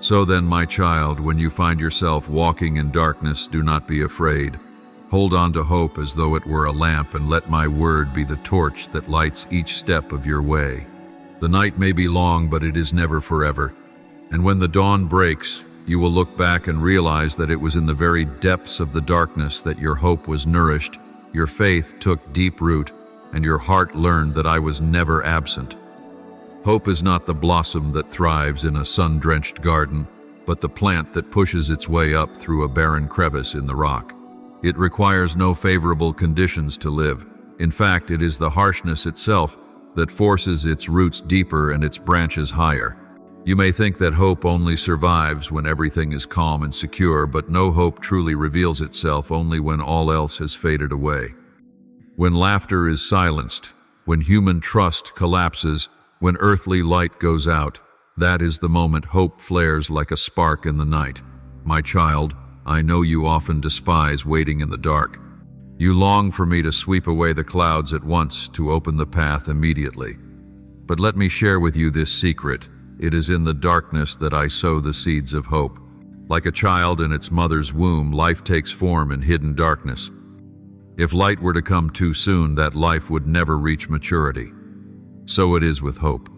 So then, my child, when you find yourself walking in darkness, do not be afraid. Hold on to hope as though it were a lamp, and let my word be the torch that lights each step of your way. The night may be long, but it is never forever. And when the dawn breaks, you will look back and realize that it was in the very depths of the darkness that your hope was nourished, your faith took deep root, and your heart learned that I was never absent. Hope is not the blossom that thrives in a sun-drenched garden, but the plant that pushes its way up through a barren crevice in the rock. It requires no favorable conditions to live. In fact, it is the harshness itself that forces its roots deeper and its branches higher. You may think that hope only survives when everything is calm and secure, but no hope truly reveals itself only when all else has faded away. When laughter is silenced, when human trust collapses, when earthly light goes out, that is the moment hope flares like a spark in the night. My child, I know you often despise waiting in the dark. You long for me to sweep away the clouds at once, to open the path immediately. But let me share with you this secret. It is in the darkness that I sow the seeds of hope. Like a child in its mother's womb, life takes form in hidden darkness. If light were to come too soon, that life would never reach maturity. So it is with hope.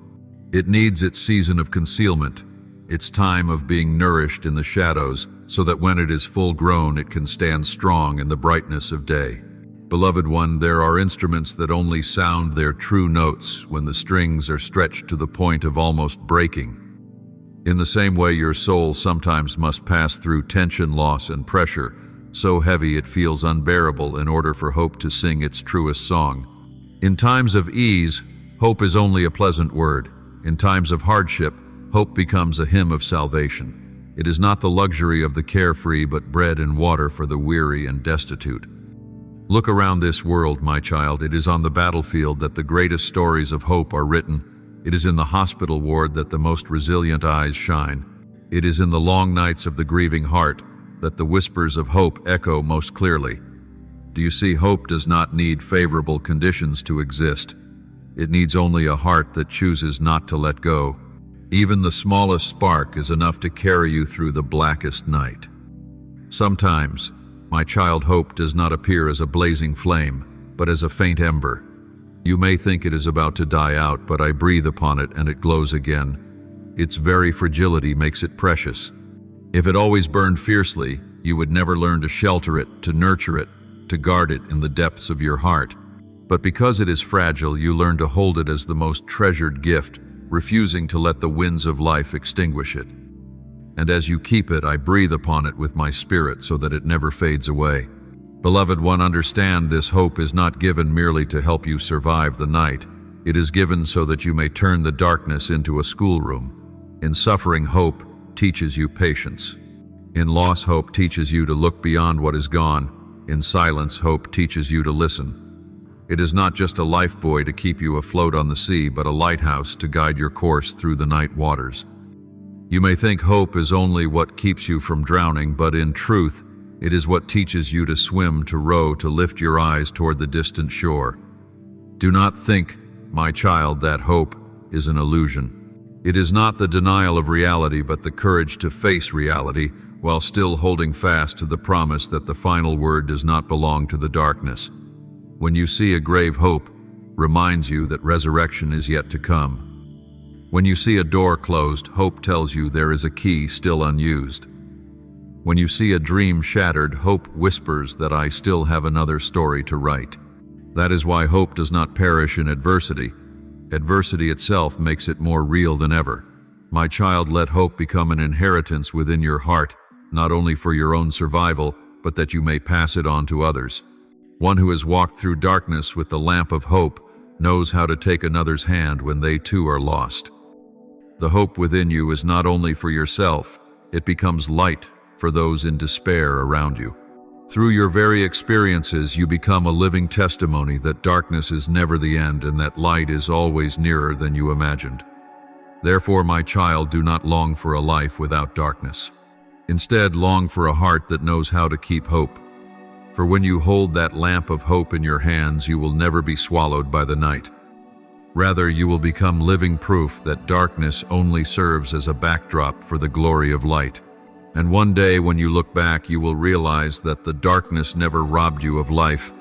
It needs its season of concealment, its time of being nourished in the shadows, so that when it is full grown, it can stand strong in the brightness of day. Beloved one, there are instruments that only sound their true notes when the strings are stretched to the point of almost breaking. In the same way, your soul sometimes must pass through tension, loss, and pressure, so heavy it feels unbearable in order for hope to sing its truest song. In times of ease, hope is only a pleasant word. In times of hardship, hope becomes a hymn of salvation. It is not the luxury of the carefree, but bread and water for the weary and destitute. Look around this world, my child. It is on the battlefield that the greatest stories of hope are written. It is in the hospital ward that the most resilient eyes shine. It is in the long nights of the grieving heart that the whispers of hope echo most clearly. Do you see, hope does not need favorable conditions to exist. It needs only a heart that chooses not to let go. Even the smallest spark is enough to carry you through the blackest night. Sometimes, my child, hope does not appear as a blazing flame, but as a faint ember. You may think it is about to die out, but I breathe upon it and it glows again. Its very fragility makes it precious. If it always burned fiercely, you would never learn to shelter it, to nurture it, to guard it in the depths of your heart. But because it is fragile, you learn to hold it as the most treasured gift, refusing to let the winds of life extinguish it. And as you keep it, I breathe upon it with my spirit so that it never fades away. Beloved one, understand this hope is not given merely to help you survive the night. It is given so that you may turn the darkness into a schoolroom. In suffering, hope teaches you patience. In loss, hope teaches you to look beyond what is gone. In silence, hope teaches you to listen. It is not just a lifebuoy to keep you afloat on the sea, but a lighthouse to guide your course through the night waters. You may think hope is only what keeps you from drowning, but in truth, it is what teaches you to swim, to row, to lift your eyes toward the distant shore. Do not think, my child, that hope is an illusion. It is not the denial of reality, but the courage to face reality while still holding fast to the promise that the final word does not belong to the darkness. When you see a grave, hope reminds you that resurrection is yet to come. When you see a door closed, hope tells you there is a key still unused. When you see a dream shattered, hope whispers that I still have another story to write. That is why hope does not perish in adversity. Adversity itself makes it more real than ever. My child, let hope become an inheritance within your heart, not only for your own survival, but that you may pass it on to others. One who has walked through darkness with the lamp of hope knows how to take another's hand when they too are lost. The hope within you is not only for yourself, it becomes light for those in despair around you. Through your very experiences, you become a living testimony that darkness is never the end and that light is always nearer than you imagined. Therefore, my child, do not long for a life without darkness. Instead, long for a heart that knows how to keep hope. For when you hold that lamp of hope in your hands, you will never be swallowed by the night. Rather, you will become living proof that darkness only serves as a backdrop for the glory of light. And one day, when you look back, you will realize that the darkness never robbed you of life.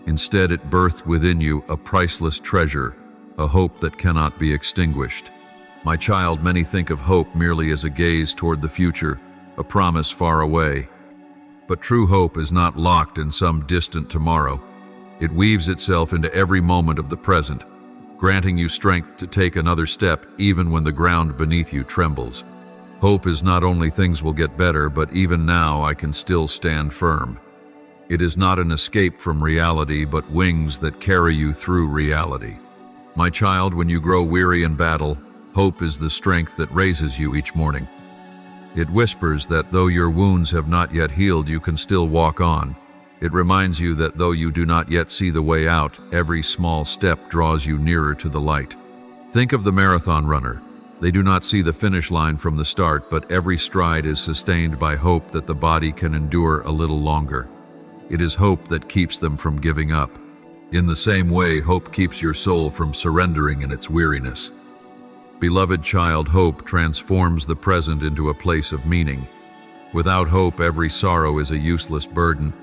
Instead, it birthed within you a priceless treasure, a hope that cannot be extinguished. My child, many think of hope merely as a gaze toward the future, a promise far away. But true hope is not locked in some distant tomorrow. It weaves itself into every moment of the present, granting you strength to take another step even when the ground beneath you trembles. Hope is not only things will get better, but even now I can still stand firm. It is not an escape from reality, but wings that carry you through reality. My child, when you grow weary in battle, hope is the strength that raises you each morning. It whispers that though your wounds have not yet healed, you can still walk on. It reminds you that though you do not yet see the way out, every small step draws you nearer to the light. Think of the marathon runner. They do not see the finish line from the start, but every stride is sustained by hope that the body can endure a little longer. It is hope that keeps them from giving up. In the same way, hope keeps your soul from surrendering in its weariness. Beloved child, hope transforms the present into a place of meaning. Without hope, every sorrow is a useless burden,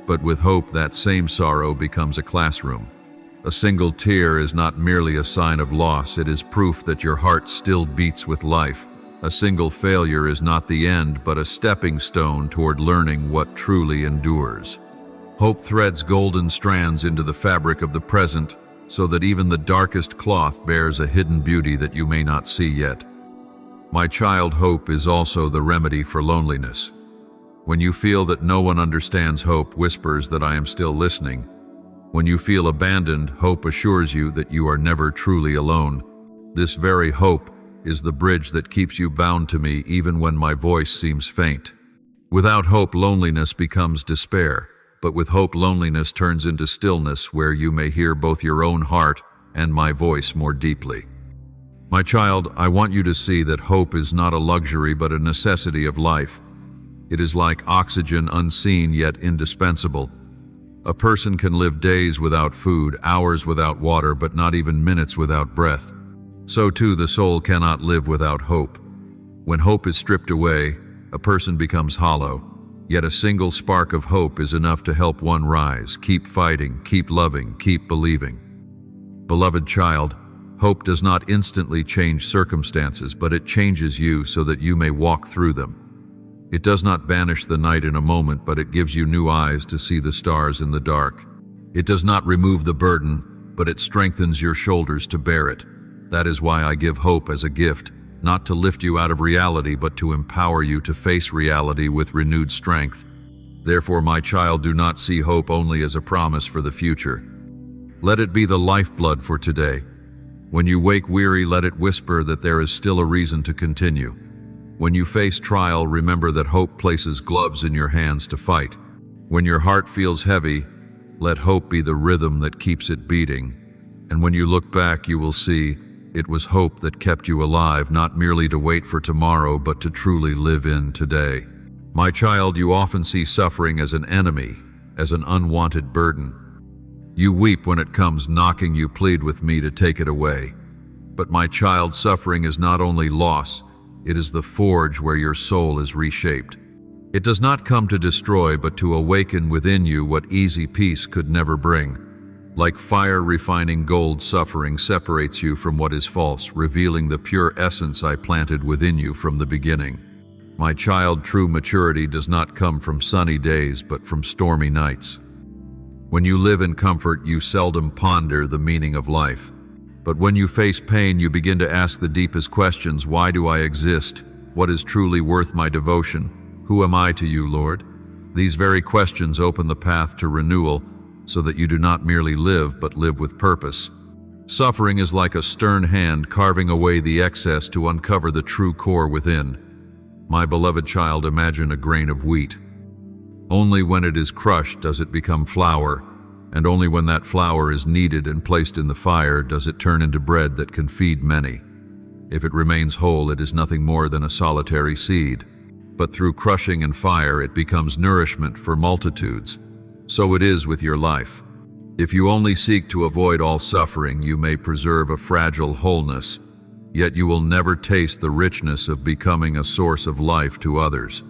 but with hope, that same sorrow becomes a classroom. A single tear is not merely a sign of loss, it is proof that your heart still beats with life. A single failure is not the end, but a stepping stone toward learning what truly endures. Hope threads golden strands into the fabric of the present, so that even the darkest cloth bears a hidden beauty that you may not see yet. My child, hope is also the remedy for loneliness. When you feel that no one understands, hope whispers that I am still listening. When you feel abandoned, hope assures you that you are never truly alone. This very hope is the bridge that keeps you bound to me even when my voice seems faint. Without hope, loneliness becomes despair, but with hope, loneliness turns into stillness where you may hear both your own heart and my voice more deeply. My child, I want you to see that hope is not a luxury but a necessity of life. It is like oxygen, unseen yet indispensable. A person can live days without food, hours without water, but not even minutes without breath. So too, the soul cannot live without hope. When hope is stripped away, a person becomes hollow. Yet a single spark of hope is enough to help one rise. Keep fighting, keep loving, keep believing. Beloved child, hope does not instantly change circumstances, but it changes you so that you may walk through them. It does not banish the night in a moment, but it gives you new eyes to see the stars in the dark. It does not remove the burden, but it strengthens your shoulders to bear it. That is why I give hope as a gift, not to lift you out of reality, but to empower you to face reality with renewed strength. Therefore, my child, do not see hope only as a promise for the future. Let it be the lifeblood for today. When you wake weary, let it whisper that there is still a reason to continue. When you face trial, remember that hope places gloves in your hands to fight. When your heart feels heavy, let hope be the rhythm that keeps it beating. And when you look back, you will see it was hope that kept you alive, not merely to wait for tomorrow, but to truly live in today. My child, you often see suffering as an enemy, as an unwanted burden. You weep when it comes knocking, you plead with me to take it away. But my child, suffering is not only loss, it is the forge where your soul is reshaped. It does not come to destroy, but to awaken within you what easy peace could never bring. Like fire refining gold, suffering separates you from what is false, revealing the pure essence I planted within you from the beginning. My child, true maturity does not come from sunny days, but from stormy nights. When you live in comfort, you seldom ponder the meaning of life. But when you face pain, you begin to ask the deepest questions. Why do I exist? What is truly worth my devotion? Who am I to you, Lord? These very questions open the path to renewal, so that you do not merely live, but live with purpose. Suffering is like a stern hand carving away the excess to uncover the true core within. My beloved child, imagine a grain of wheat. Only when it is crushed does it become flour, and only when that flour is kneaded and placed in the fire does it turn into bread that can feed many. If it remains whole, it is nothing more than a solitary seed. But through crushing and fire, it becomes nourishment for multitudes. So it is with your life. If you only seek to avoid all suffering, you may preserve a fragile wholeness, yet you will never taste the richness of becoming a source of life to others.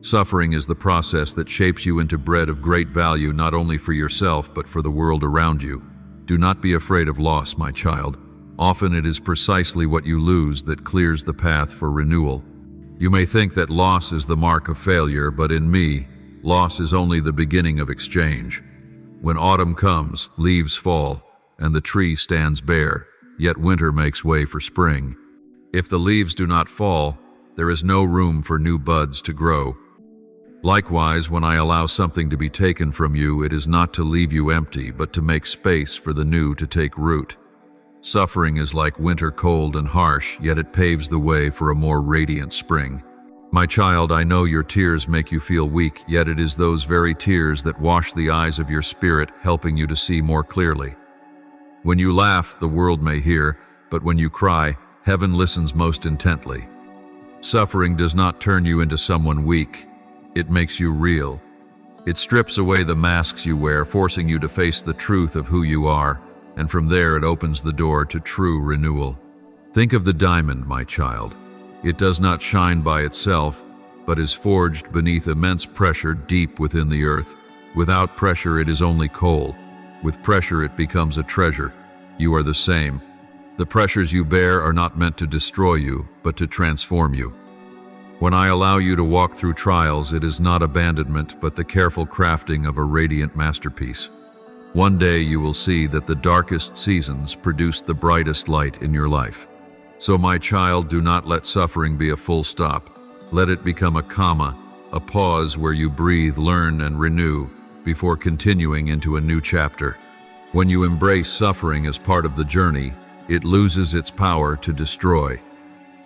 Suffering is the process that shapes you into bread of great value, not only for yourself, but for the world around you. Do not be afraid of loss, my child. Often it is precisely what you lose that clears the path for renewal. You may think that loss is the mark of failure, but in me, loss is only the beginning of exchange. When autumn comes, leaves fall, and the tree stands bare, yet winter makes way for spring. If the leaves do not fall, there is no room for new buds to grow. Likewise, when I allow something to be taken from you, it is not to leave you empty, but to make space for the new to take root. Suffering is like winter, cold and harsh, yet it paves the way for a more radiant spring. My child, I know your tears make you feel weak, yet it is those very tears that wash the eyes of your spirit, helping you to see more clearly. When you laugh, the world may hear, but when you cry, heaven listens most intently. Suffering does not turn you into someone weak. It makes you real. It strips away the masks you wear, forcing you to face the truth of who you are, and from there it opens the door to true renewal. Think of the diamond, my child. It does not shine by itself, but is forged beneath immense pressure deep within the earth. Without pressure, it is only coal. With pressure, it becomes a treasure. You are the same. The pressures you bear are not meant to destroy you, but to transform you. When I allow you to walk through trials, it is not abandonment, but the careful crafting of a radiant masterpiece. One day you will see that the darkest seasons produce the brightest light in your life. So my child, do not let suffering be a full stop. Let it become a comma, a pause where you breathe, learn, and renew before continuing into a new chapter. When you embrace suffering as part of the journey, it loses its power to destroy.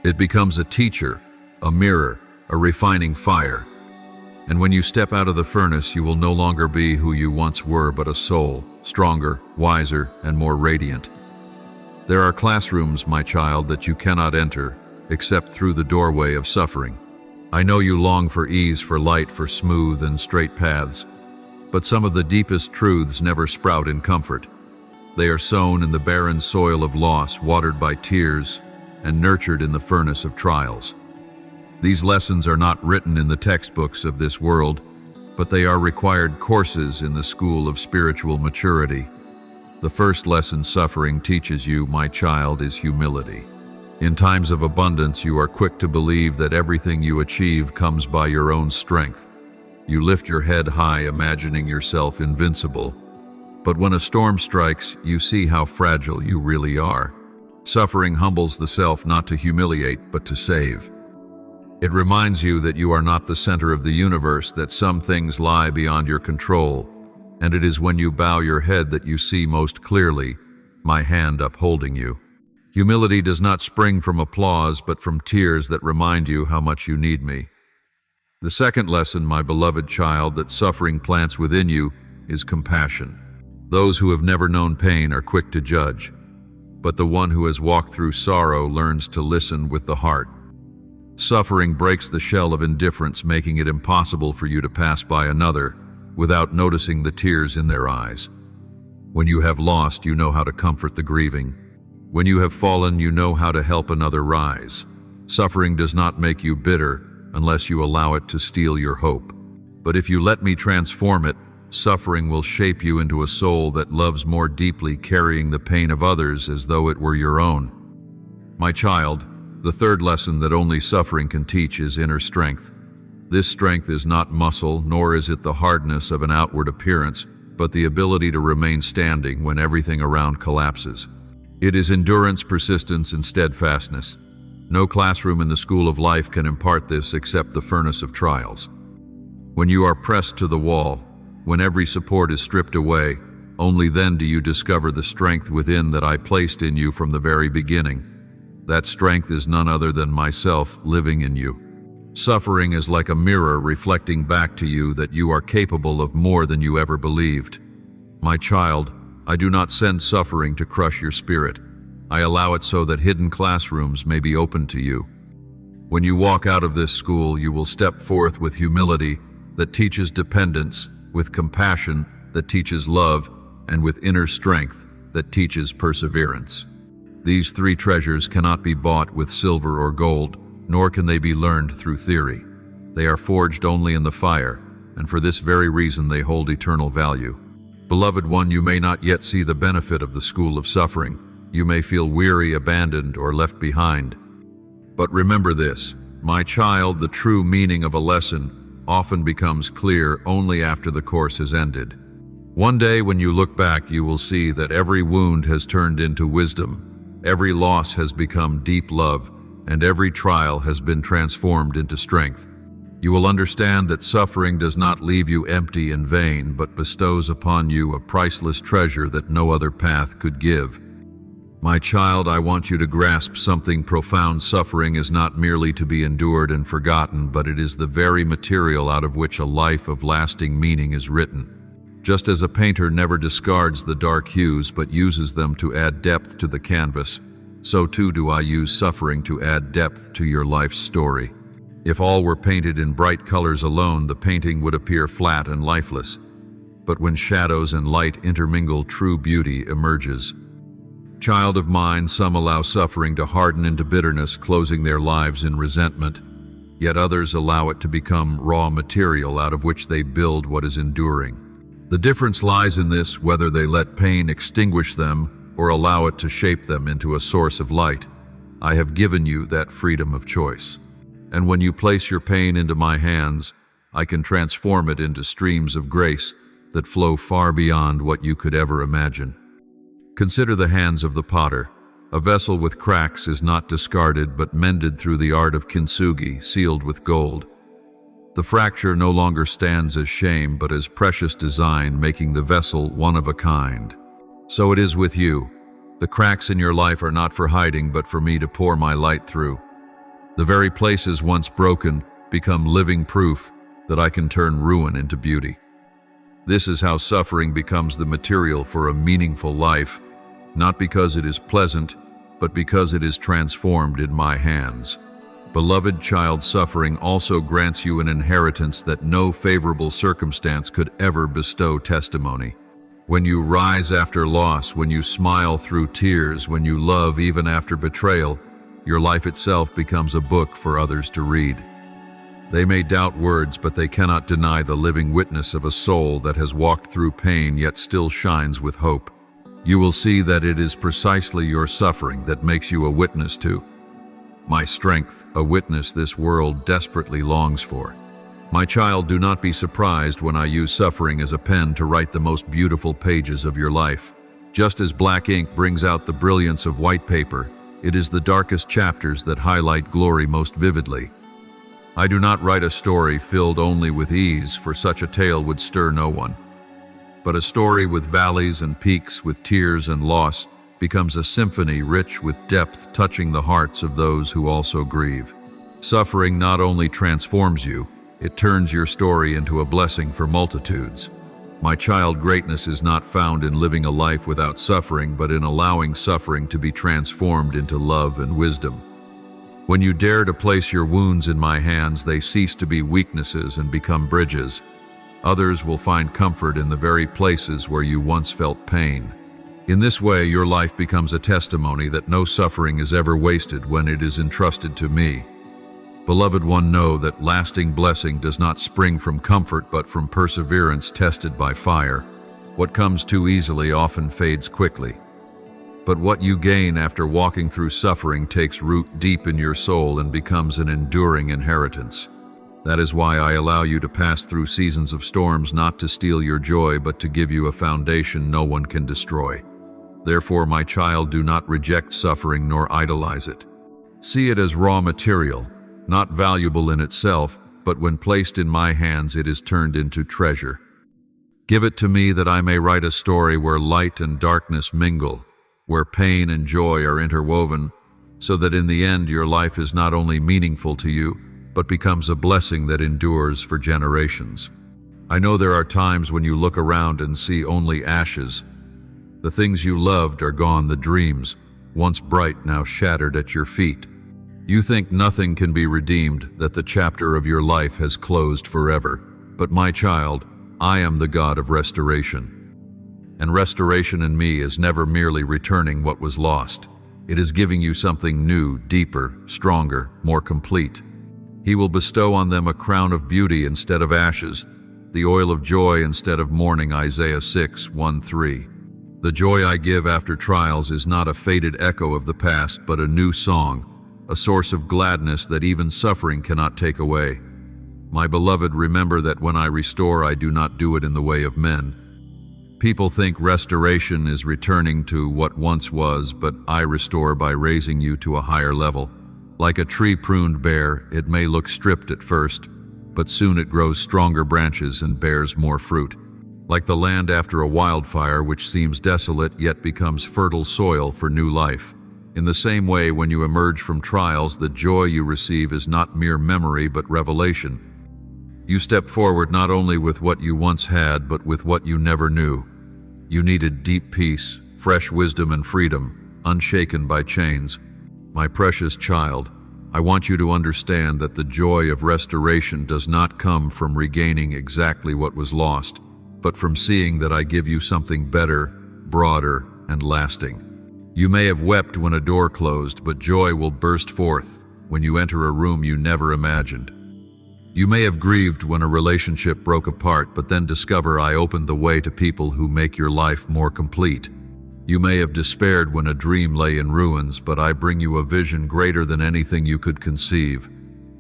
It becomes a teacher, a mirror, a refining fire. And when you step out of the furnace, you will no longer be who you once were, but a soul, stronger, wiser, and more radiant. There are classrooms, my child, that you cannot enter except through the doorway of suffering. I know you long for ease, for light, for smooth and straight paths, but some of the deepest truths never sprout in comfort. They are sown in the barren soil of loss, watered by tears, and nurtured in the furnace of trials. These lessons are not written in the textbooks of this world, but they are required courses in the school of spiritual maturity. The first lesson suffering teaches you, my child, is humility. In times of abundance, you are quick to believe that everything you achieve comes by your own strength. You lift your head high, imagining yourself invincible. But when a storm strikes, you see how fragile you really are. Suffering humbles the self not to humiliate, but to save. It reminds you that you are not the center of the universe, that some things lie beyond your control, and it is when you bow your head that you see most clearly my hand upholding you. Humility does not spring from applause, but from tears that remind you how much you need me. The second lesson, my beloved child, that suffering plants within you is compassion. Those who have never known pain are quick to judge, but the one who has walked through sorrow learns to listen with the heart. Suffering breaks the shell of indifference, making it impossible for you to pass by another without noticing the tears in their eyes. When you have lost, you know how to comfort the grieving. When you have fallen, you know how to help another rise. Suffering does not make you bitter unless you allow it to steal your hope. But if you let me transform it, suffering will shape you into a soul that loves more deeply, carrying the pain of others as though it were your own. My child, the third lesson that only suffering can teach is inner strength. This strength is not muscle, nor is it the hardness of an outward appearance, but the ability to remain standing when everything around collapses. It is endurance, persistence, and steadfastness. No classroom in the school of life can impart this except the furnace of trials. When you are pressed to the wall, when every support is stripped away, only then do you discover the strength within that I placed in you from the very beginning. That strength is none other than myself living in you. Suffering is like a mirror reflecting back to you that you are capable of more than you ever believed. My child, I do not send suffering to crush your spirit. I allow it so that hidden classrooms may be opened to you. When you walk out of this school, you will step forth with humility that teaches dependence, with compassion that teaches love, and with inner strength that teaches perseverance. These three treasures cannot be bought with silver or gold, nor can they be learned through theory. They are forged only in the fire, and for this very reason they hold eternal value. Beloved one, you may not yet see the benefit of the school of suffering. You may feel weary, abandoned, or left behind. But remember this, my child, the true meaning of a lesson often becomes clear only after the course has ended. One day when you look back, you will see that every wound has turned into wisdom, every loss has become deep love, and every trial has been transformed into strength. You will understand that suffering does not leave you empty and vain, but bestows upon you a priceless treasure that no other path could give. My child, I want you to grasp something profound. Suffering is not merely to be endured and forgotten, but it is the very material out of which a life of lasting meaning is written. Just as a painter never discards the dark hues but uses them to add depth to the canvas, so too do I use suffering to add depth to your life's story. If all were painted in bright colors alone, the painting would appear flat and lifeless. But when shadows and light intermingle, true beauty emerges. Child of mine, some allow suffering to harden into bitterness, closing their lives in resentment. Yet others allow it to become raw material out of which they build what is enduring. The difference lies in this, whether they let pain extinguish them or allow it to shape them into a source of light. I have given you that freedom of choice. And when you place your pain into my hands, I can transform it into streams of grace that flow far beyond what you could ever imagine. Consider the hands of the potter. A vessel with cracks is not discarded but mended through the art of kintsugi, sealed with gold. The fracture no longer stands as shame but as precious design, making the vessel one of a kind. So it is with you. The cracks in your life are not for hiding but for me to pour my light through. The very places once broken become living proof that I can turn ruin into beauty. This is how suffering becomes the material for a meaningful life, not because it is pleasant, but because it is transformed in my hands. Beloved child, suffering also grants you an inheritance that no favorable circumstance could ever bestow testimony. When you rise after loss, when you smile through tears, when you love even after betrayal, your life itself becomes a book for others to read. They may doubt words, but they cannot deny the living witness of a soul that has walked through pain yet still shines with hope. You will see that it is precisely your suffering that makes you a witness to my strength, a witness this world desperately longs for. My child, do not be surprised when I use suffering as a pen to write the most beautiful pages of your life. Just as black ink brings out the brilliance of white paper, it is the darkest chapters that highlight glory most vividly. I do not write a story filled only with ease, for such a tale would stir no one. But a story with valleys and peaks, with tears and loss, becomes a symphony rich with depth, touching the hearts of those who also grieve. Suffering not only transforms you, it turns your story into a blessing for multitudes. My child, greatness is not found in living a life without suffering, but in allowing suffering to be transformed into love and wisdom. When you dare to place your wounds in my hands, they cease to be weaknesses and become bridges. Others will find comfort in the very places where you once felt pain. In this way, your life becomes a testimony that no suffering is ever wasted when it is entrusted to me. Beloved one, know that lasting blessing does not spring from comfort but from perseverance tested by fire. What comes too easily often fades quickly. But what you gain after walking through suffering takes root deep in your soul and becomes an enduring inheritance. That is why I allow you to pass through seasons of storms, not to steal your joy, but to give you a foundation no one can destroy. Therefore, my child, do not reject suffering nor idolize it. See it as raw material, not valuable in itself, but when placed in my hands, it is turned into treasure. Give it to me that I may write a story where light and darkness mingle, where pain and joy are interwoven, so that in the end your life is not only meaningful to you, but becomes a blessing that endures for generations. I know there are times when you look around and see only ashes. The things you loved are gone, the dreams, once bright, now shattered at your feet. You think nothing can be redeemed, that the chapter of your life has closed forever. But my child, I am the God of restoration. And restoration in me is never merely returning what was lost. It is giving you something new, deeper, stronger, more complete. He will bestow on them a crown of beauty instead of ashes, the oil of joy instead of mourning, Isaiah 6:1-3. The joy I give after trials is not a faded echo of the past, but a new song, a source of gladness that even suffering cannot take away. My beloved, remember that when I restore, I do not do it in the way of men. People think restoration is returning to what once was, but I restore by raising you to a higher level. Like a tree pruned bare, it may look stripped at first, but soon it grows stronger branches and bears more fruit. Like the land after a wildfire, which seems desolate yet becomes fertile soil for new life. In the same way, when you emerge from trials, the joy you receive is not mere memory but revelation. You step forward not only with what you once had, but with what you never knew. You needed deep peace, fresh wisdom and freedom, unshaken by chains. My precious child, I want you to understand that the joy of restoration does not come from regaining exactly what was lost, but from seeing that I give you something better, broader, and lasting. You may have wept when a door closed, but joy will burst forth when you enter a room you never imagined. You may have grieved when a relationship broke apart, but then discover I opened the way to people who make your life more complete. You may have despaired when a dream lay in ruins, but I bring you a vision greater than anything you could conceive.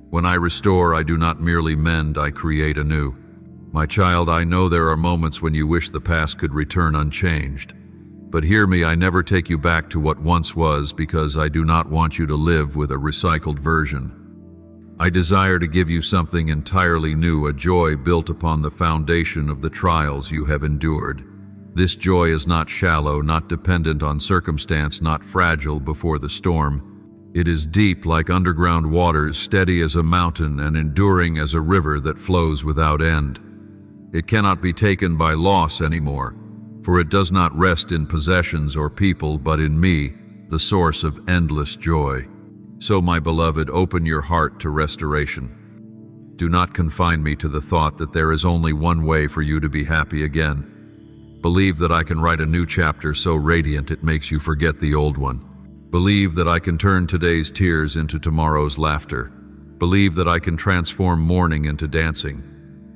When I restore, I do not merely mend, I create anew. My child, I know there are moments when you wish the past could return unchanged. But hear me, I never take you back to what once was, because I do not want you to live with a recycled version. I desire to give you something entirely new, a joy built upon the foundation of the trials you have endured. This joy is not shallow, not dependent on circumstance, not fragile before the storm. It is deep like underground waters, steady as a mountain and enduring as a river that flows without end. It cannot be taken by loss anymore, for it does not rest in possessions or people, but in me, the source of endless joy. So, my beloved, open your heart to restoration. Do not confine me to the thought that there is only one way for you to be happy again. Believe that I can write a new chapter so radiant it makes you forget the old one. Believe that I can turn today's tears into tomorrow's laughter. Believe that I can transform mourning into dancing.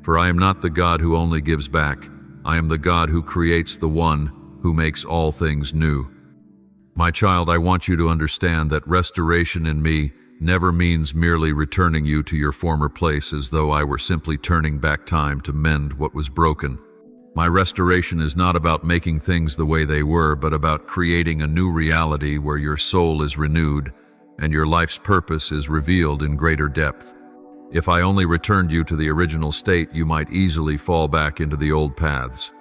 For I am not the God who only gives back. I am the God who creates, the one who makes all things new. My child, I want you to understand that restoration in me never means merely returning you to your former place as though I were simply turning back time to mend what was broken. My restoration is not about making things the way they were, but about creating a new reality where your soul is renewed and your life's purpose is revealed in greater depth. If I only returned you to the original state, you might easily fall back into the old paths.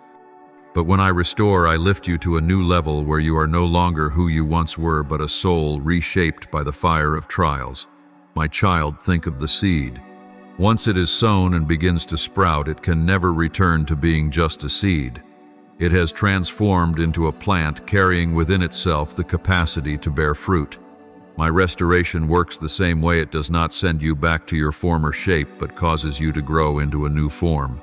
But when I restore, I lift you to a new level where you are no longer who you once were, but a soul reshaped by the fire of trials. My child, think of the seed. Once it is sown and begins to sprout, it can never return to being just a seed. It has transformed into a plant carrying within itself the capacity to bear fruit. My restoration works the same way. It does not send you back to your former shape, but causes you to grow into a new form.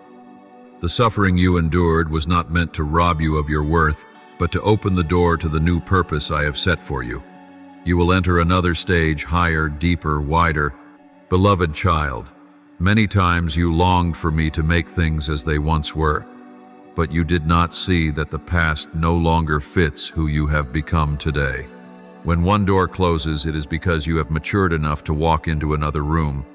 The suffering you endured was not meant to rob you of your worth, but to open the door to the new purpose I have set for you. You will enter another stage, higher, deeper, wider. Beloved child, many times you longed for me to make things as they once were, but you did not see that the past no longer fits who you have become today. When one door closes, it is because you have matured enough to walk into another room.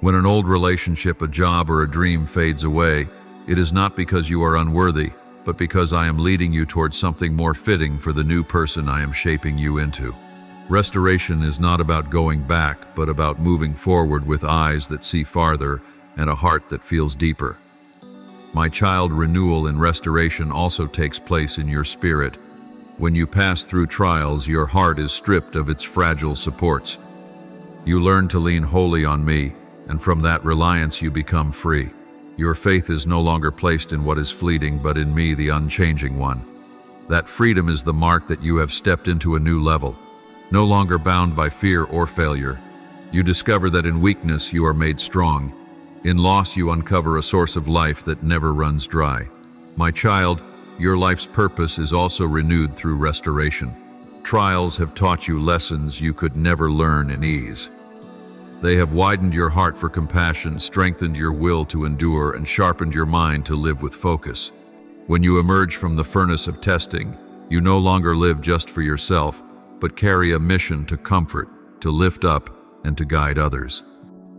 When an old relationship, a job, or a dream fades away, it is not because you are unworthy, but because I am leading you towards something more fitting for the new person I am shaping you into. Restoration is not about going back, but about moving forward with eyes that see farther and a heart that feels deeper. My child, renewal and restoration also takes place in your spirit. When you pass through trials, your heart is stripped of its fragile supports. You learn to lean wholly on me, and from that reliance you become free. Your faith is no longer placed in what is fleeting, but in me, the unchanging one. That freedom is the mark that you have stepped into a new level, no longer bound by fear or failure. You discover that in weakness you are made strong. In loss you uncover a source of life that never runs dry. My child, your life's purpose is also renewed through restoration. Trials have taught you lessons you could never learn in ease. They have widened your heart for compassion, strengthened your will to endure, and sharpened your mind to live with focus. When you emerge from the furnace of testing, you no longer live just for yourself, but carry a mission to comfort, to lift up, and to guide others.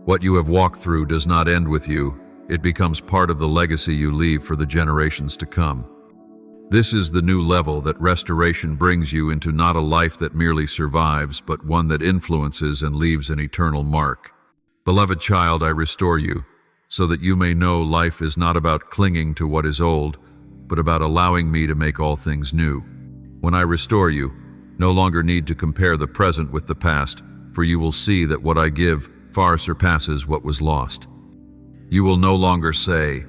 What you have walked through does not end with you. It becomes part of the legacy you leave for the generations to come. This is the new level that restoration brings you into, not a life that merely survives, but one that influences and leaves an eternal mark. Beloved child, I restore you, so that you may know life is not about clinging to what is old, but about allowing me to make all things new. When I restore you, no longer need to compare the present with the past, for you will see that what I give far surpasses what was lost. You will no longer say,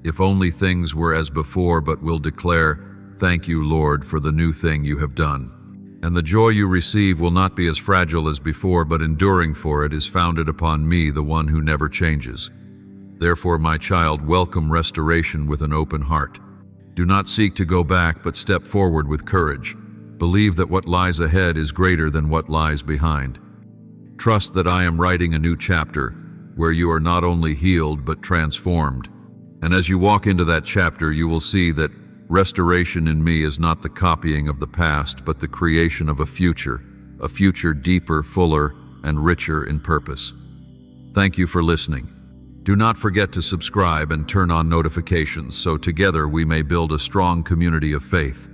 "If only things were as before," but will declare, "Thank you, Lord, for the new thing you have done." And the joy you receive will not be as fragile as before, but enduring, for it is founded upon me, the one who never changes. Therefore, my child, welcome restoration with an open heart. Do not seek to go back, but step forward with courage. Believe that what lies ahead is greater than what lies behind. Trust that I am writing a new chapter, where you are not only healed, but transformed. And as you walk into that chapter, you will see that restoration in me is not the copying of the past, but the creation of a future deeper, fuller, and richer in purpose. Thank you for listening. Do not forget to subscribe and turn on notifications so together we may build a strong community of faith.